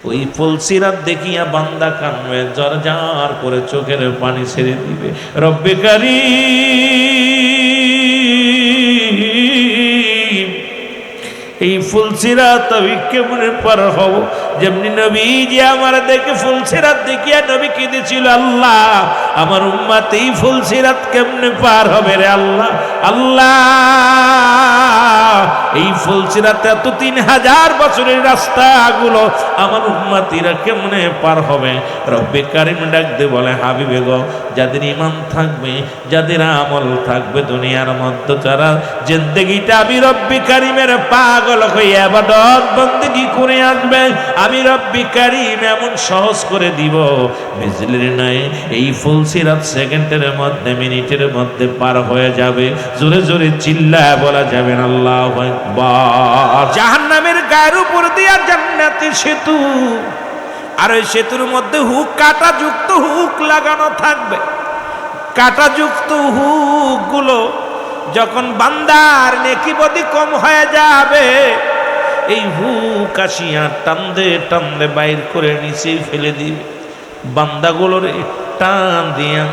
ওই ফুলসিরাত দেখিয়া বান্দা কানবে, জরজার করে চোখের পানি ছেড়ে দিবে। রব্বে কারীম, এই ফুলসিরাত আমি কেমনে পার হব? যেমনি নবী যে আমার দেখে ফুলসিরাত দেখিয়া নবী কেঁদেছিল, আল্লাহ আমার উম্মত এই ফুলসিরাত কেমনে পার হবে রে আল্লাহ। আল্লাহ এই ফুলসিরাত এত 3000 বছরের রাস্তাগুলো আমার উম্মতিরা কেমনে পার হবে? রব্বে কারীম ডাক দে বলে, হাবিবে গো, যাদের ঈমান থাকবে, যাদের আমল থাকবে, দুনিয়ার মধ্যে যারা জিন্দেগিটা আমি রব্বে কারীমের পাগল হয়ে ইবাদত বন্দেগী করে আসবে, আমি রব্বে কারীম এমন সহজ করে দিব বিজলির নাই এই ফুলসিরাত সেকেন্ডের মধ্যে, মিনিটের মধ্যে পার হয়ে যাবে। জোরে জোরে চিল্লায় বলা যাবে না আল্লাহু আকবার। জাহান্নামের গায়ের উপর দিয়া জান্নাতি সেতু, আর ওই সেতুর মধ্যে হুক, কাঁটাযুক্ত হুক লাগানো থাকবে। কাঁটাযুক্ত হুক গুলো যখন বান্দার নেকি বদি কম হয়ে যাবে, এই হুক আসিয়া টানদে টানদে বাইর করে নিচে ফেলে দিবে। বান্দাগুলোর টান দিয়া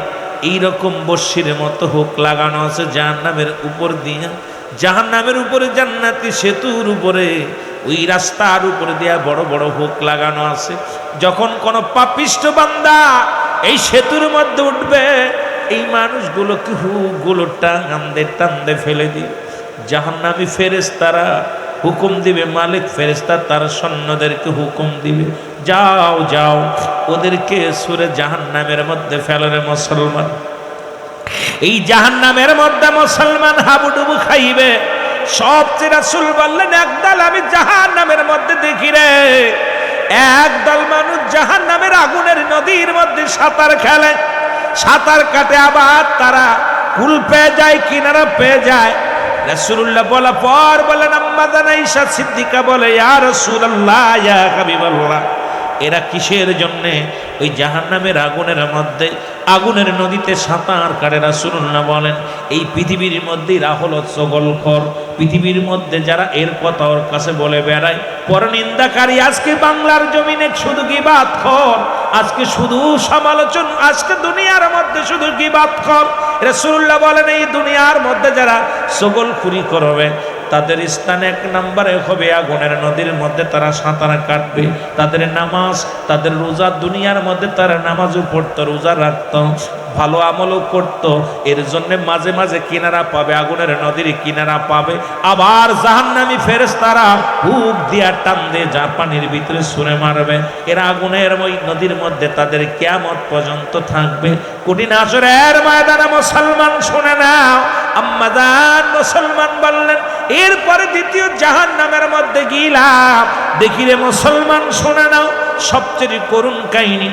এইরকম বর্ষির মতো হুক লাগানো আছে জাহান্নামের উপর দিয়া। জাহান্নামের উপরে জান্নাতি সেতুর উপরে, ওই রাস্তার উপরে দিয়া বড় বড় হুক লাগানো আছে। যখন কোনো পাপিষ্ট বান্দা এই সেতুর মধ্যে উঠবে, এই মানুষগুলোকে হুকগুলো টানদে টানদে ফেলে দিবে। জাহান্নামী ফেরেশতারা হুকুম দিবে, মালিক ফেরেশতা তার সৈন্যদেরকে হুকুম দিবে, যাও যাও ওদেরকে সুরে জাহান্নামের মধ্যে ফেলে রে মুসলমান। এই জাহান্নামের মধ্যে মুসলমান হাবুডুবু খাইবে। সবচেয়ে রাসূল বললেন, একদল আমি জাহান্নামের মধ্যে দেখি রে, একদল মানুষ জাহান্নামের আগুনের নদীর মধ্যে সাঁতার খেলে, সাঁতার কাটে, আবার তারা কুল পেয়ে যায়, কিনারা পেয়ে যায়। রাসূলুল্লাহ বলা পর বলেন, আম্মা জান আয়েশা সিদ্দিকা বলে, ইয়া রাসূলুল্লাহ, ইয়া হাবিবাল্লাহ, এরা কিসের জন্যে ওই জাহান্নামের আগুনের মধ্যে, আগুনের নদীতে সাঁতার কাটে? রাসূলুল্লাহ বলেন, এই পৃথিবীর মধ্যে রাহল চগলখর, পৃথিবীর মধ্যে যারা এর কথা ওর কাছে বলে বেড়ায়, পরনিন্দাকারী, আজকে বাংলার জমিনে শুধু গীবাতখোর, আজকে শুধু সমালোচনা, আজকে দুনিয়ার মধ্যে শুধু গীবাতখোর। রাসূলুল্লাহ বলেন, এই দুনিয়ার মধ্যে যারা চগলখুরি করবে, তাদের স্থান 1 নম্বরে হবে আগুনের নদীর মধ্যে তারা সাঁতার কাটবে। তাদের নামাজ, তাদের রোজা, দুনিয়ার মধ্যে তারা নামাজও পড়তো, রোজা রাখতো, ভালো আমলও করত, এর জন্য মাঝে মাঝে কিনারা পাবে, আগুনের নদীর কিনারা পাবে। আবার জাহান্নামী ফেরেশতারা হুক দিয়া টান দিয়ে যা পানির ভিতরে ছুঁড়ে মারবে, এরা আগুনের ওই নদীর মধ্যে তাদের কিয়ামত পর্যন্ত থাকবে। কঠিন হাসরের ময়দানে মুসলমান শুনে নাও, আম্মা জান মুসলমান বললেন, এরপরে দ্বিতীয় জাহান্নামের মধ্যে গিলাম, দেখি রে মুসলমান শুনে নাও, সবচেয়ে করুণ কাহিনী,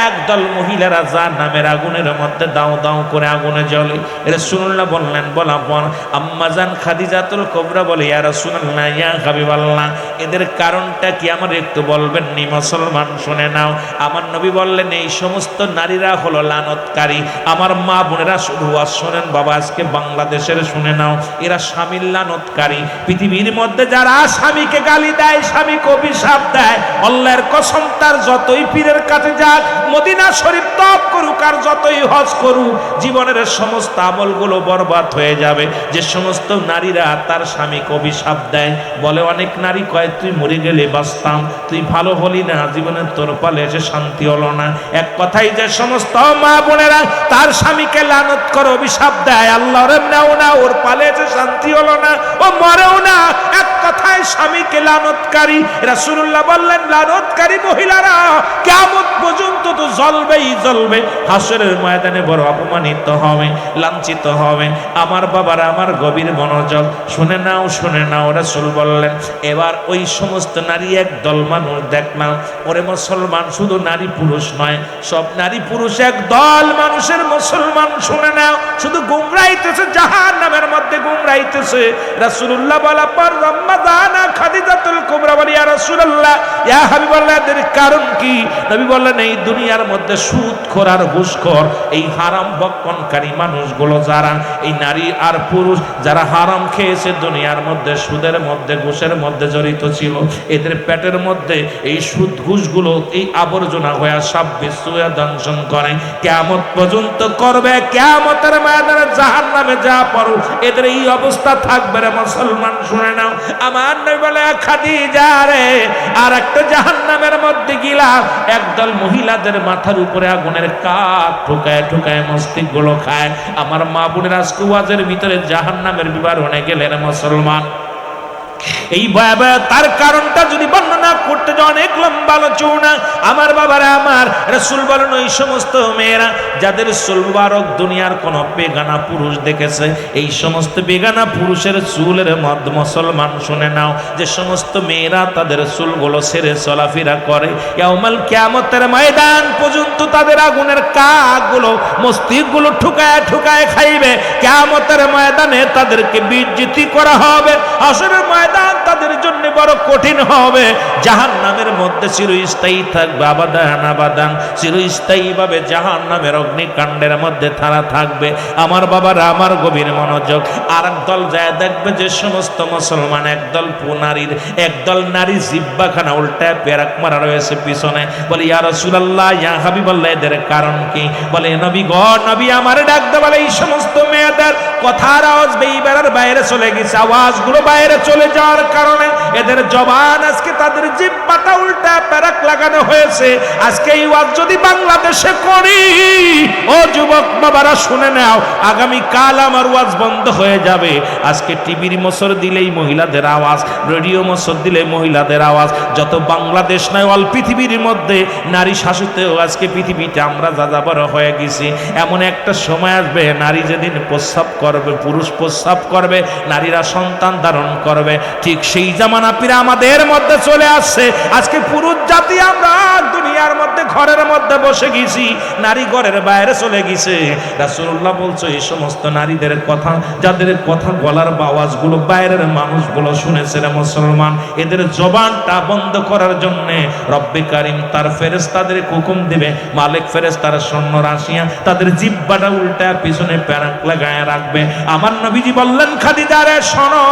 একদল মহিলারা জাহান্নামের আগুনের মধ্যে দাও দাও করে আগুনে জ্বলে। রাসূলুল্লাহ বললেন, বলা পর আম্মা জান খাদিজাতুল কুবরা বলে, ইয়া রাসূলুল্লাহ, ইয়া হাবিবাল্লাহ, এদের কারণটা কি আমার একটু বলবেন নি? মুসলমান শুনে নাও। আমার নবী বললেন, এই সমস্ত নারীরা হলো লানতকারী। আমার মা বোনেরা শুধু শোনেন বাবা, আজকে বাংলাদেশের শুনে নাও, এরা স্বামীর লানতকারী। পৃথিবীর মধ্যে যারা স্বামীকে গালি দেয়, স্বামীকে অভিশাপ দেয়, আল্লাহর কসম, তার যতই পীরের কাছে যাক, মদিনা শরীফ তপ করুক, আর যতই হজ করুক, জীবনের সমস্ত আমলগুলো বরবাদ হয়ে যাবে। যে সমস্ত নারীরা তার স্বামীকে অভিশাপ দেয়, বলে, অনেক নারী কয়, তুই মরে গেলে বাঁচতাম, তুই ভালো হলি না, জীবনের তোর পালে এসে শান্তি হলো না। এক কথাই যে সমস্ত মা বোনেরা তার স্বামীকে লানত করে অভিশাপ দেয়, আল্লাহর নাও না, ওর পালে এসে শান্তি হলো না, ও মরেও না, এক কথায় স্বামীকে লানতকারী। রাসূলুল্লাহ বললেন, লানতকারী মহিলারা কিয়ামত পর্যন্ত তো জ্বলবেই জ্বলবে, হাসরের ময়দানে বড় অপমানিত হবে, লাঞ্ছিত হবে। আমার বাবারা, আমার গভীর মনোযোগ শুনে নাও, শুনে নাও। রাসূল বললেন, এবার ওই সমস্ত নারী একদল মানুষ দেখলাম, ওরে মুসলমান, শুধু নারী পুরুষ নয়, সব নারী পুরুষ একদল মানুষের মুসলমান শুনে নাও, শুধু গুমরাইতেছে, জাহান্নামের মধ্যে গুমরাইতেছে। রাসূলুল্লাহ বলা পর আম্মা জানা খাদিজাতুল কুবরা বলে ইয়া রাসূলুল্লাহ ইয়া হাবিবাল্লাহ এর কারণ কি? নবী বললেন এই দুনিয়ার মধ্যে সুদখোর আর ঘুষখোর এই হারাম ভক্ষণকারী মানুষগুলো যারা এই নারী আর পুরুষ যারা হারাম খেয়েছে দুনিয়ার মধ্যে সুদের মধ্যে ঘুষের মধ্যে জড়িত ছিল এদের পেটের মধ্যে এই সুদ ঘুষগুলো এই আবর্জনা হয়ে সব বিশ্বয়া দংশন করে কিয়ামত পর্যন্ত করবে কিয়ামতের ময়দানে জাহান্নামে যা পড়ো এদের এই অবস্থা থাকবে রে মুসলমান শুনে নাও আমার নবী বলে খাদিজা রে আর একটা জাহান্নামের মধ্যে গিলা একদল মহিলাদের মাথার উপরে আগুনের কাঠ ঠুকায় ঠুকায় মস্তিষ্ক গুলো খায় আমার মা বোনের আজকে ওয়াজের ভিতরে জাহান্নামের বিবরণে গেলেন মুসলমান এই ভয়াবহ তার কারণটা যদি বর্ণনা করতে যাও অনেক লম্বা আলোচনা আমার বাবারা আমার রাসূল বলেন ওই সমস্ত মেয়েরা যাদের চুল মুবারক দুনিয়ার কোন বেগানা পুরুষ দেখেছে এই সমস্ত বেগানা পুরুষের চুলের মধ্যে মুসলমান শুনে নাও যে সমস্ত মেয়েরা তাদের চুলগুলো ছেড়ে চলাফেরা করে ইয়াউমাল কিয়ামতের ময়দান পর্যন্ত তাদের আগুনের কাকগুলো মস্তিষ্কগুলো ঠুকায় ঠুকায় খাইবে কিয়ামতের ময়দানে তাদেরকে বিজ্জিতি করা হবে হাসরের ময়দান তাদের জন্য বড় কঠিন হবে জাহান্নামের মধ্যে চিরস্থায়ী থাকবে আবাদান আবাদান চিরস্থায়ী ভাবে জাহান্নামের অগ্নিকাণ্ডের মধ্যে তারা থাকবে আমার বাবারা আমার গভীর মনোযোগ আর একদল যায় দেখবে যে সমস্ত মুসলমান একদল নারী জিহ্বাখানা উল্টায় পেরাক মারা রয়েছে পিছনে বলে ইয়া রাসূলুল্লাহ ইয়া হাবিবাল্লাহ এদের কারণ কি? বলে নবী গো নবী আমার ডাক দে বলে এই সমস্ত মেয়েদের কথার আওয়াজ বেইবারের বাইরে চলে গেছে আওয়াজগুলো বাইরে চলে যাওয়ার কারণে এদের জবান আজকে তাদের জিহ্বাটা উল্টা পেরাক লাগানো হয়েছে আজকে এই ওয়াজ যদি বাংলাদেশে করি ও যুবক বাবারা শুনে নাও আগামী কাল আমার ওয়াজ বন্ধ হয়ে যাবে আজকে টিভির মোসর দিলেই মহিলাদের আওয়াজ রেডিও মোসর দিলে মহিলাদের আওয়াজ যত বাংলাদেশ নয় অল পৃথিবীর মধ্যে নারী শাসিতেও আজকে পৃথিবীতে আমরা যাযাবর হয়ে গেছি এমন একটা সময় আসবে নারী যেদিন প্রস্রাব করবে পুরুষ প্রস্রাব করবে নারীরা সন্তান ধারণ করবে ঠিক সেই জামানা পিরা আমাদের মধ্যে চলে আসছে আজকে পুরুষ জাতি আমরা দুনিয়ার মধ্যে ঘরের মধ্যে বসে গেছি নারী ঘরের বাইরে চলে গেছে রাসূলুল্লাহ বলছে এই সমস্ত নারীদের কথা যাদের কথা বলার আওয়াজগুলো বাইরের মানুষগুলো শুনেছে রে মুসলমান এদের জবানটা বন্ধ করার জন্য রব্বে কারীম তার ফেরেশতাদের হুকুম দিবে মালিক ফেরেশতারা সৈন্য রাশিয়া তাদের জিহ্বাটা উল্টা পিছনে পেরাক লাগায় রাখবে আমার নবীজি বললেন খাদিজা রে শোনো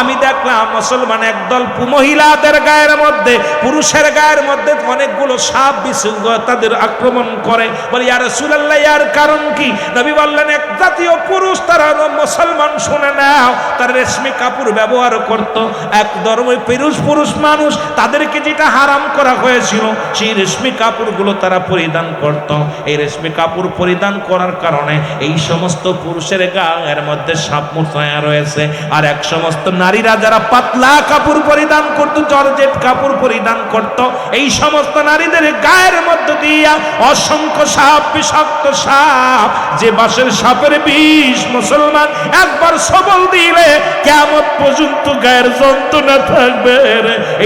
আমি দেখলাম মুসলমান একদল মহিলাদের গায়ের মধ্যে পুরুষের গায়ের মধ্যে অনেকগুলো সাপ বিচ্ছু তাদের আক্রমণ করে বলে ইয়া রাসূলুল্লাহ এর কারণ কি? নবী বললেন এক জাতীয় পুরুষ তারা মুসলমান শুনে নাও তার রেশমি কাপড় ব্যবহার করত এক ধর্মের পুরুষ মানুষ তাদেরকে যেটা হারাম করা হয়েছিল সেই রেশমি কাপড়গুলো তারা পরিধান করত এই রেশমি কাপড় পরিধান করার কারণে এই সমস্ত পুরুষের গায়ের মধ্যে সাপ মোছায়া রয়েছে আর এক সমস্ত নারীরা যারা পাতলা কাপড় পরিধান করত জর্জেট কাপড় পরিধান করত এই সমস্ত নারীদের গায়ের মধ্যে দিয়া অসংখ্য সাপ বিষাক্ত সাপ যে বাঁশের সাপের বিষ মুসলমান একবার সবল দিলে কিয়ামত পর্যন্ত গায়ের যন্ত্রণা থাকবে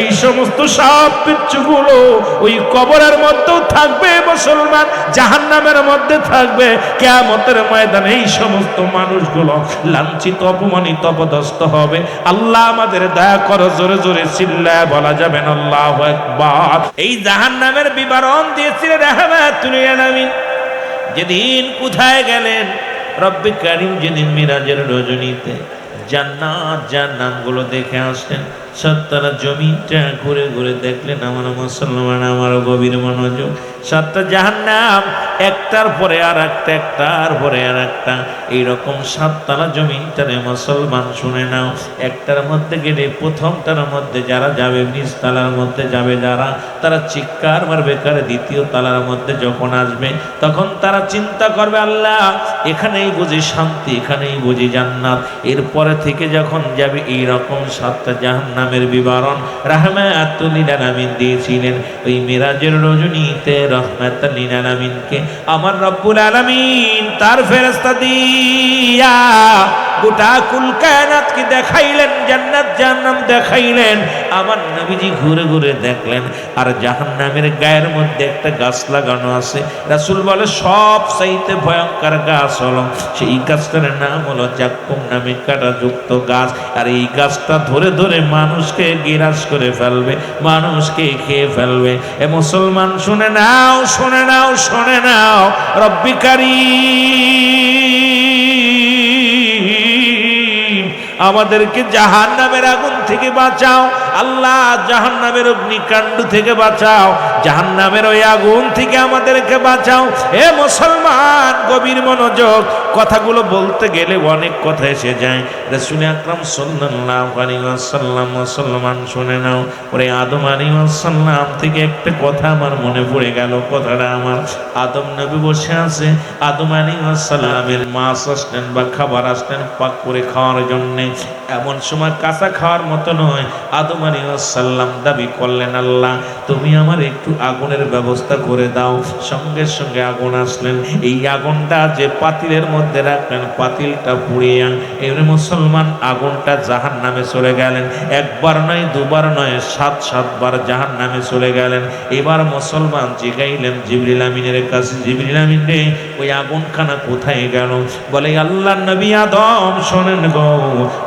এই সমস্ত সাপ বিচ্ছুগুলো ওই কবরের মধ্যেও থাকবে মুসলমান জাহান্নামের মধ্যে থাকবে কিয়ামতের ময়দানে এই সমস্ত মানুষগুলো লাঞ্ছিত অপমানিত অপদস্থ হবে আল্লাহ আমাদের দয়া করো জোরে জোরে চিল্লায় বলা যাবে না আল্লাহু আকবার এই জাহান্নামের বিবরণ দিয়েছিলেন রাহমাতুল আলামিন যেদিন কোথায় গেলেন রব্বে কারীম যেদিন মিরাজের রজনীতে জান্নাত জান্নাতগুলো দেখে আসলেন সাতটা জমিটা ঘুরে ঘুরে দেখলেন আমার মুসলমান আমার গভীর মনোযোগ সাতটা জাহান্নাম একটার পরে আর একটা একটার পরে আর একটা এইরকম সাততলা জমিনটারে মুসলমান শুনে নাও একটার মধ্যে গেলে প্রথমটার মধ্যে যারা যাবে নিচ তালার মধ্যে যাবে যারা তারা চিৎকার মারবে কারে দ্বিতীয় তালার মধ্যে যখন আসবে তখন তারা চিন্তা করবে আল্লাহ এখানেই বুঝি শান্তি এখানেই বুঝি জান্নাত এরপরে থেকে যখন যাবে এইরকম সাতটা জাহান্নামের বিবরণ রাহমাতুল লিল আলামিন দিয়েছিলেন ওই মিরাজের রজনীতে রহমাতুল লিল আলামিনকে আমার রব্বুল আলামিন তার ফেরেশতা দিয়া গোটা কুল কায়নাতকে দেখাইলেন, জান্নাত জাহান্নাম দেখাইলেন। আমার নবীজি ঘুরে ঘুরে দেখলেন আর জাহান্নামের গায়ের মধ্যে একটা গাছ লাগানো আছে। রাসূল বলে সব চাইতে ভয়ঙ্কর গাছ হলো, সেই গাছটার নাম হলো জাক্কুম নামে কাঁটাযুক্ত গাছ। আর এই গাছটা ধরে ধরে মানুষকে গিরাস করে ফেলবে, মানুষকে খেয়ে ফেলবে। এ মুসলমান শুনে নাও, শুনে নাও, শুনে নাও, রব্বি কারীম আমাদেরকে জাহান্নামের আগুন থেকে বাঁচাও। আল্লাহ জাহান্নামের অগ্নিকাণ্ড থেকে বাঁচাও, জাহান্নামের ওই আগুন থেকে আমাদেরকে বাঁচাও। এ মুসলমান গভীর মনোযোগ, কথাগুলো বলতে গেলে অনেক কথা এসে যায়। রাসূল আকরাম সাল্লাল্লাহু আলাইহি ওয়াসাল্লাম, মুসলমান শুনে নাও, ওরে আদম আলাইহিস সালাম থেকে একটা কথা আমার মনে পড়ে গেল। কথাটা আমার, আদম নবী বসে আছে, আদম আলাইহিস সালামের মাছ আসলেন বা খাবার আসলেন পাক করে খাওয়ার জন্য। এমন সময় কাঁচা খাওয়ার মতো নয়, আদম আলাইহিস সালাম দাবি করলেন, আল্লাহ তুমি আমার একটু আগুনের ব্যবস্থা করে দাও। সঙ্গে সঙ্গে আগুন আসলেন, এই আগুনটা যে পাতিলের মধ্যে রাখলেন, পাতিলটা পুড়িয়া এবারে মুসলমান আগুনটা জাহান্নামে চলে গেলেন। একবার নয়, দুবার নয়, 7 বার জাহান্নামে চলে গেলেন। এবার মুসলমান জিগাইলেন জিবরিল আমিনের কাছে, জিবরিল আমিন রে ওই আগুনখানা কোথায় গেল? বলে আল্লাহর নবী আদম শোনেন গো,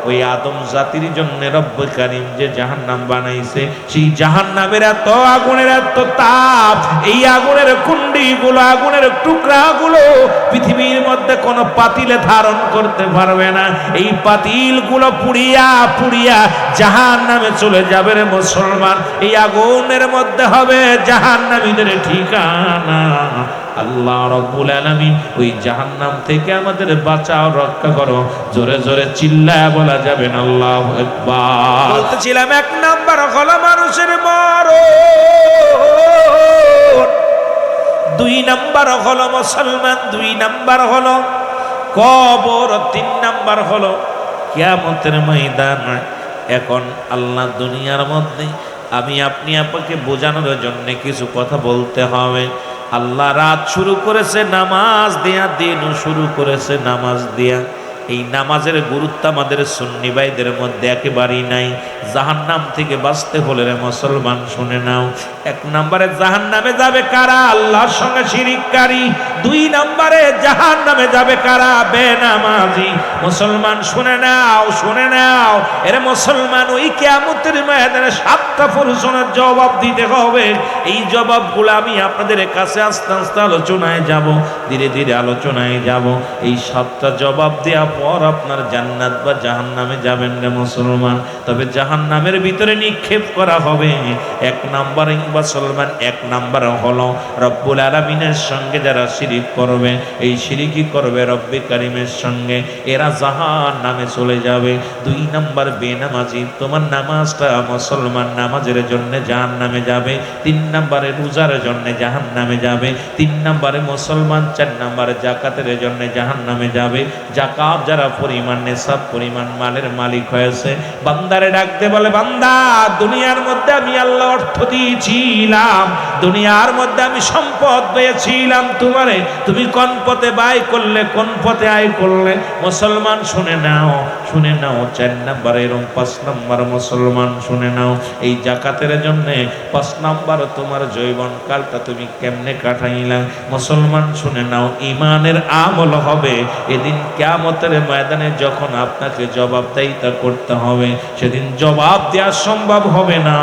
ওই আদম জাতির জন্য রব্বুল কারীম যে জাহান্নাম বানাইছে, সেই জাহান্নামের এত আগুনের এত তাপ, এই আগুনের কুণ্ডিগুলো, আগুনের টুকরাগুলো পৃথিবীর মধ্যে কোনো পাতিলে ধারণ করতে পারবে না। এই পাতিলগুলো পুড়িয়া পুড়িয়া জাহান্নামে চলে যাবে রে মুসলমান। এই আগুনের মধ্যে হবে জাহান্নামীদের ঠিকানা। আল্লাহ রাব্বুল আলামিন ওই জাহান্নাম থেকে আমাদের বাঁচাও, রক্ষা করো। জোরে জোরে চিল্লায়া বলা যাবে না আল্লাহু আকবার। বলতেছিলাম 1 নাম্বার হলো মানুষের মরণ, 2 নাম্বার হলো মুসলমান, 2 নাম্বার হলো কবর, 3 নাম্বার হলো কিয়ামতের ময়দান। এখন আল্লাহ দুনিয়ার মধ্যে আমি আপনি আপনাকে বোঝানোর জন্য কিছু কথা বলতে হবে। আল্লাহ রাত শুরু করেছে নামাজ দিয়া, দিনও শুরু করেছে নামাজ দিয়া। এই নামাজের গুরুত্ব আমাদের সুন্নি ভাইদের মধ্যে একেবারেই নাই। জাহান্নাম থেকে বাঁচতে হলে রে মুসলমান শুনে নাও, 1 নম্বরে জাহান্নামে যাবে কারা? আল্লাহর সঙ্গে শিরিককারী। 2 নম্বরে জাহান্নামে যাবে কারা? বেনামাজি। মুসলমান শুনে নাও, শুনে নাও, এরে মুসলমান ওই কিয়ামতের ময়দানে 7টা প্রশ্নের জবাব দিতে হবে। এই জবাবগুলো আমি আপনাদের কাছে আস্তে আস্তে আলোচনায় যাব, ধীরে ধীরে আলোচনায় যাব। এই 7টা জবাব দেওয়া পর আপনার জান্নাত বা জাহান্নামে যাবেন রে মুসলমান। তবে জাহান্নামের ভিতরে নিক্ষেপ করা হবে। 1 নম্বরে মুসলমান, 1 নম্বর হলো রব্বুল আলামিনের সঙ্গে যারা শিরিক করবে, এই শিরিকি করবে রব্বে কারীমের সঙ্গে, এরা জাহান্নামে চলে যাবে। 2 নম্বর বেনামাজি, তোমার নামাজটা মুসলমান নামাজের জন্য জাহান্নামে যাবে। 3 নম্বরে রোজার জন্য জাহান্নামে যাবে। 3 নম্বরে মুসলমান। 4 নম্বরে যাকাতের জন্য জাহান্নামে যাবে। যাকাত যারা পরিমাণ নেশাব পরিমাণ মালের মালিক হয়েছে, বান্দারে ডাকতে বলে, বান্দা দুনিয়ার মধ্যে আমি আল্লাহ অর্থ দিয়েছিলাম, দুনিয়ার মধ্যে আমি সম্পদ পেয়েছিলাম তোমারে, তুমি কোন পথে ব্যয় করলে, কোন পথে আয় করলে? মুসলমান শুনে নাও, শুনে নাও। 4 নম্বর এবং 5 নম্বর মুসলমান শুনে নাও, এই যাকাতের জন্য 5 নম্বর তোমার যৌবন কালটা তুমি কেমনে কাটাইলা? মুসলমান শুনে নাও, ইমানের আমল হবে এদিন কিয়ামতের ময়দানে যখন আপনাকে জবাবদিহিতা করতে হবে, সেদিন জবাব দেওয়া সম্ভব হবে না।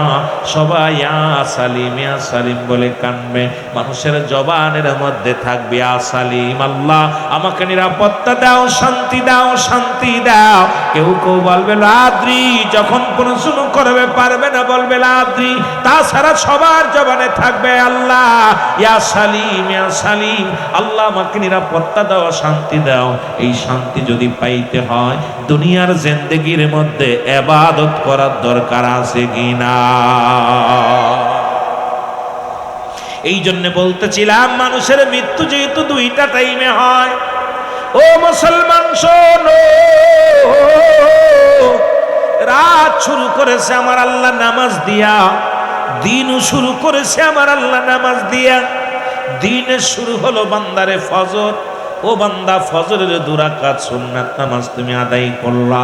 সবাই ইয়া সালিম, ইয়া সালিম বলে কানবে। মানুষের জবানের মধ্যে থাকবে ইয়া সালিম, আল্লাহ আমাকে নিরাপত্তা দাও, শান্তি দাও, শান্তি দাও। কেউ কেউ বলবে লাদ্রি, যখন প্রশ্ন করবে পারবে না বলবে লাদ্রি। তাছাড়া সবার জবানে থাকবে আল্লাহ ইয়া সালিম, ইয়া সালিম, আল্লাহ আমাকে নিরাপত্তা দাও, শান্তি দাও। এই শান্তি যদি পাইতে হয় দুনিয়ার জিন্দেগির মধ্যে ইবাদত করার দরকার আছে কিনা? এই জন্য বলতেছিলাম মানুষের মৃত্যু যেহেতু 2টা টাইমে হয়। ও মুসলমান শোনো, রাত শুরু করেছে আমার আল্লাহ নামাজ দিয়া, দিনও শুরু করেছে আমার আল্লাহ নামাজ দিয়া। দিনের শুরু হলো বান্দারে ফজর, ও বান্দা ফজরের 2 রাকাত সুন্নাত নামাজ তুমি আদায় করলা,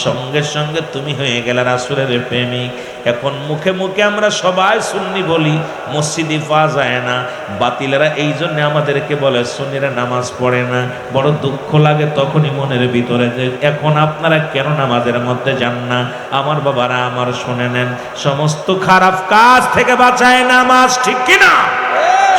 সঙ্গে সঙ্গে তুমি হয়ে গেলে রাসূলের প্রেমিক। এখন মুখে মুখে আমরা সবাই সুন্নি বলি, মসজিদে পাওয়া যায় না। বাতিলেরা এই জন্য আমাদেরকে বলে সুন্নিরা নামাজ পড়ে না। বড় দুঃখ লাগে তখনই মনের ভিতরে যে এখন আপনারা কেন নামাজের মধ্যে যান না। আমার বাবারা আমার শুনে নেন, সমস্ত খারাপ কাজ থেকে বাঁচায় নামাজ, ঠিক কিনা?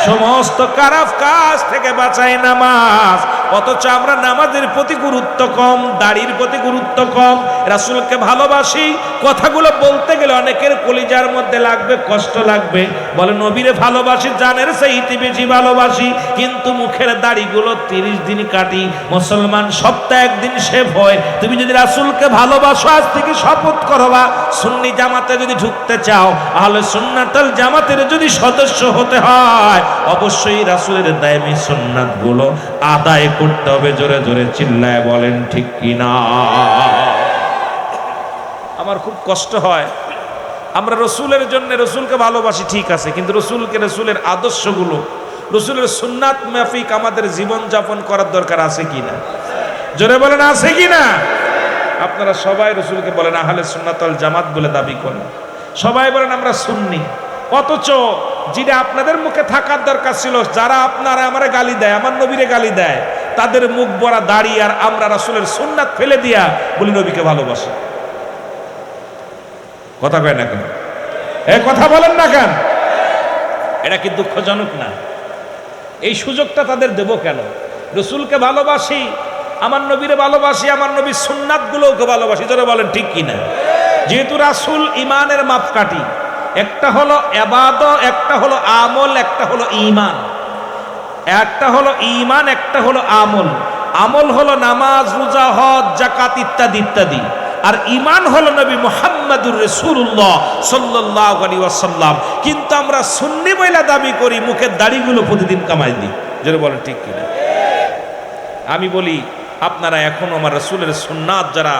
সমস্ত খারাপ কাজ থেকে বাঁচায় নামাজ। অথচ আমরা নামাজের প্রতি গুরুত্ব কম, দাড়ির প্রতি গুরুত্ব কম। রাসূলকে ভালোবাসি, কথাগুলো বলতে গেলে অনেকের কলিজার মধ্যে লাগবে, কষ্ট লাগবে। বলে নবীরে ভালোবাসি, জানের চাইতে বেশি ভালোবাসি, কিন্তু মুখের দাড়িগুলো 30 দিন কাটি। মুসলমান সপ্তাহে 1 দিন শেভ হয়। তুমি যদি রাসূলকে ভালোবাসো, আজ থেকে শপথ করবা, সুন্নি জামাতে যদি ঢুকতে চাও, আহলে সুন্নাতুল জামাতের যদি সদস্য হতে হয়, অবশ্যই রাসূলের দায়মি সুন্নাতগুলো আদায় করতে হবে। জোরে জোরে চিল্লায় বলেন ঠিক কিনা? আমার খুব কষ্ট হয়, আমরা রসুলের জন্য রসুলকে ভালোবাসি ঠিক আছে, কিন্তু রসুলকে, রসুলের আদর্শগুলো, রসুলের সুন্নাত মাফিক আমাদের জীবন যাপন করার দরকার আছে কিনা? জোরে বলেন আছে কিনা? আপনারা সবাই রসুলকে বলেন আহলে সুন্নাতুল জামাত বলে দাবি করেন, সবাই বলেন আমরা সুন্নি, অথচ যেটা আপনাদের মুখে থাকার দরকার ছিল, যারা আপনারা আমারে গালি দেয়, আমার নবীরে গালি দেয়, তাদের মুখ ভরা দাড়ি, আর আমরা রাসূলের সুন্নাত ফেলে দিয়া বলি নবীকে ভালোবাসি। কথা কয় না কেন? কথা বলেন না কেন? এটা কি দুঃখজনক না? এই সুযোগটা তাদের দেব কেন? রসুলকে ভালোবাসি, আমার নবীরে ভালোবাসি, আমার নবীর সুন্নাতগুলোকে ভালোবাসি। যারা বলেন ঠিক কিনা? যেহেতু রাসূল ইমানের মাপকাঠি, একটা হলো ইবাদত, একটা হলো আমল, একটা হলো ঈমান। একটা হলো ঈমান, একটা হলো আমল। আমল হলো নামাজ, রোজা, হজ, যাকাত ইত্যাদি ইত্যাদি, আর ঈমান হলো নবী মুহাম্মদুর রাসূলুল্লাহ সাল্লাল্লাহু আলাইহি ওয়াসাল্লাম। কিন্তু আমরা সুন্নি বইলা দাবি করি, মুখের দাড়িগুলো প্রতিদিন কামাই দিই। যারা বলেন ঠিক কিনা? আমি বলি আপনারা এখন আমার রাসূলের সুন্নাত যারা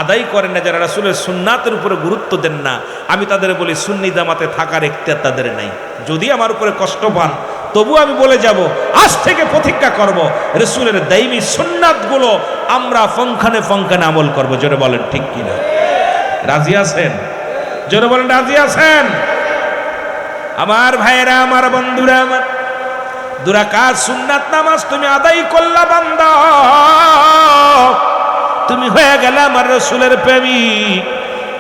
আদায় করেন না, যারা রাসূলের সুন্নাতের উপরে গুরুত্ব দেন না, আমি তাদের বলি সুন্নি জামাতে থাকার ইখতিয়ার তাদের নাই। যদি আমার উপরে কষ্ট পান, তবু আমি বলে যাব, আজ থেকে প্রতিজ্ঞা করব রাসূলের দাইমি সুন্নাতগুলো আমরা ফংখানে ফংখানে আমল করব। জোরে বলেন ঠিক কিনা? রাজি আছেন? জোরে বলেন রাজি আছেন? আমার ভাইয়েরা, আমার বন্ধুরা, আমার 2 রাকাত সুন্নাত নামাজ তুমি আদায় করলা বান্দা, তুমি হয়ে গেলে আমার রাসূলের প্রেমিক।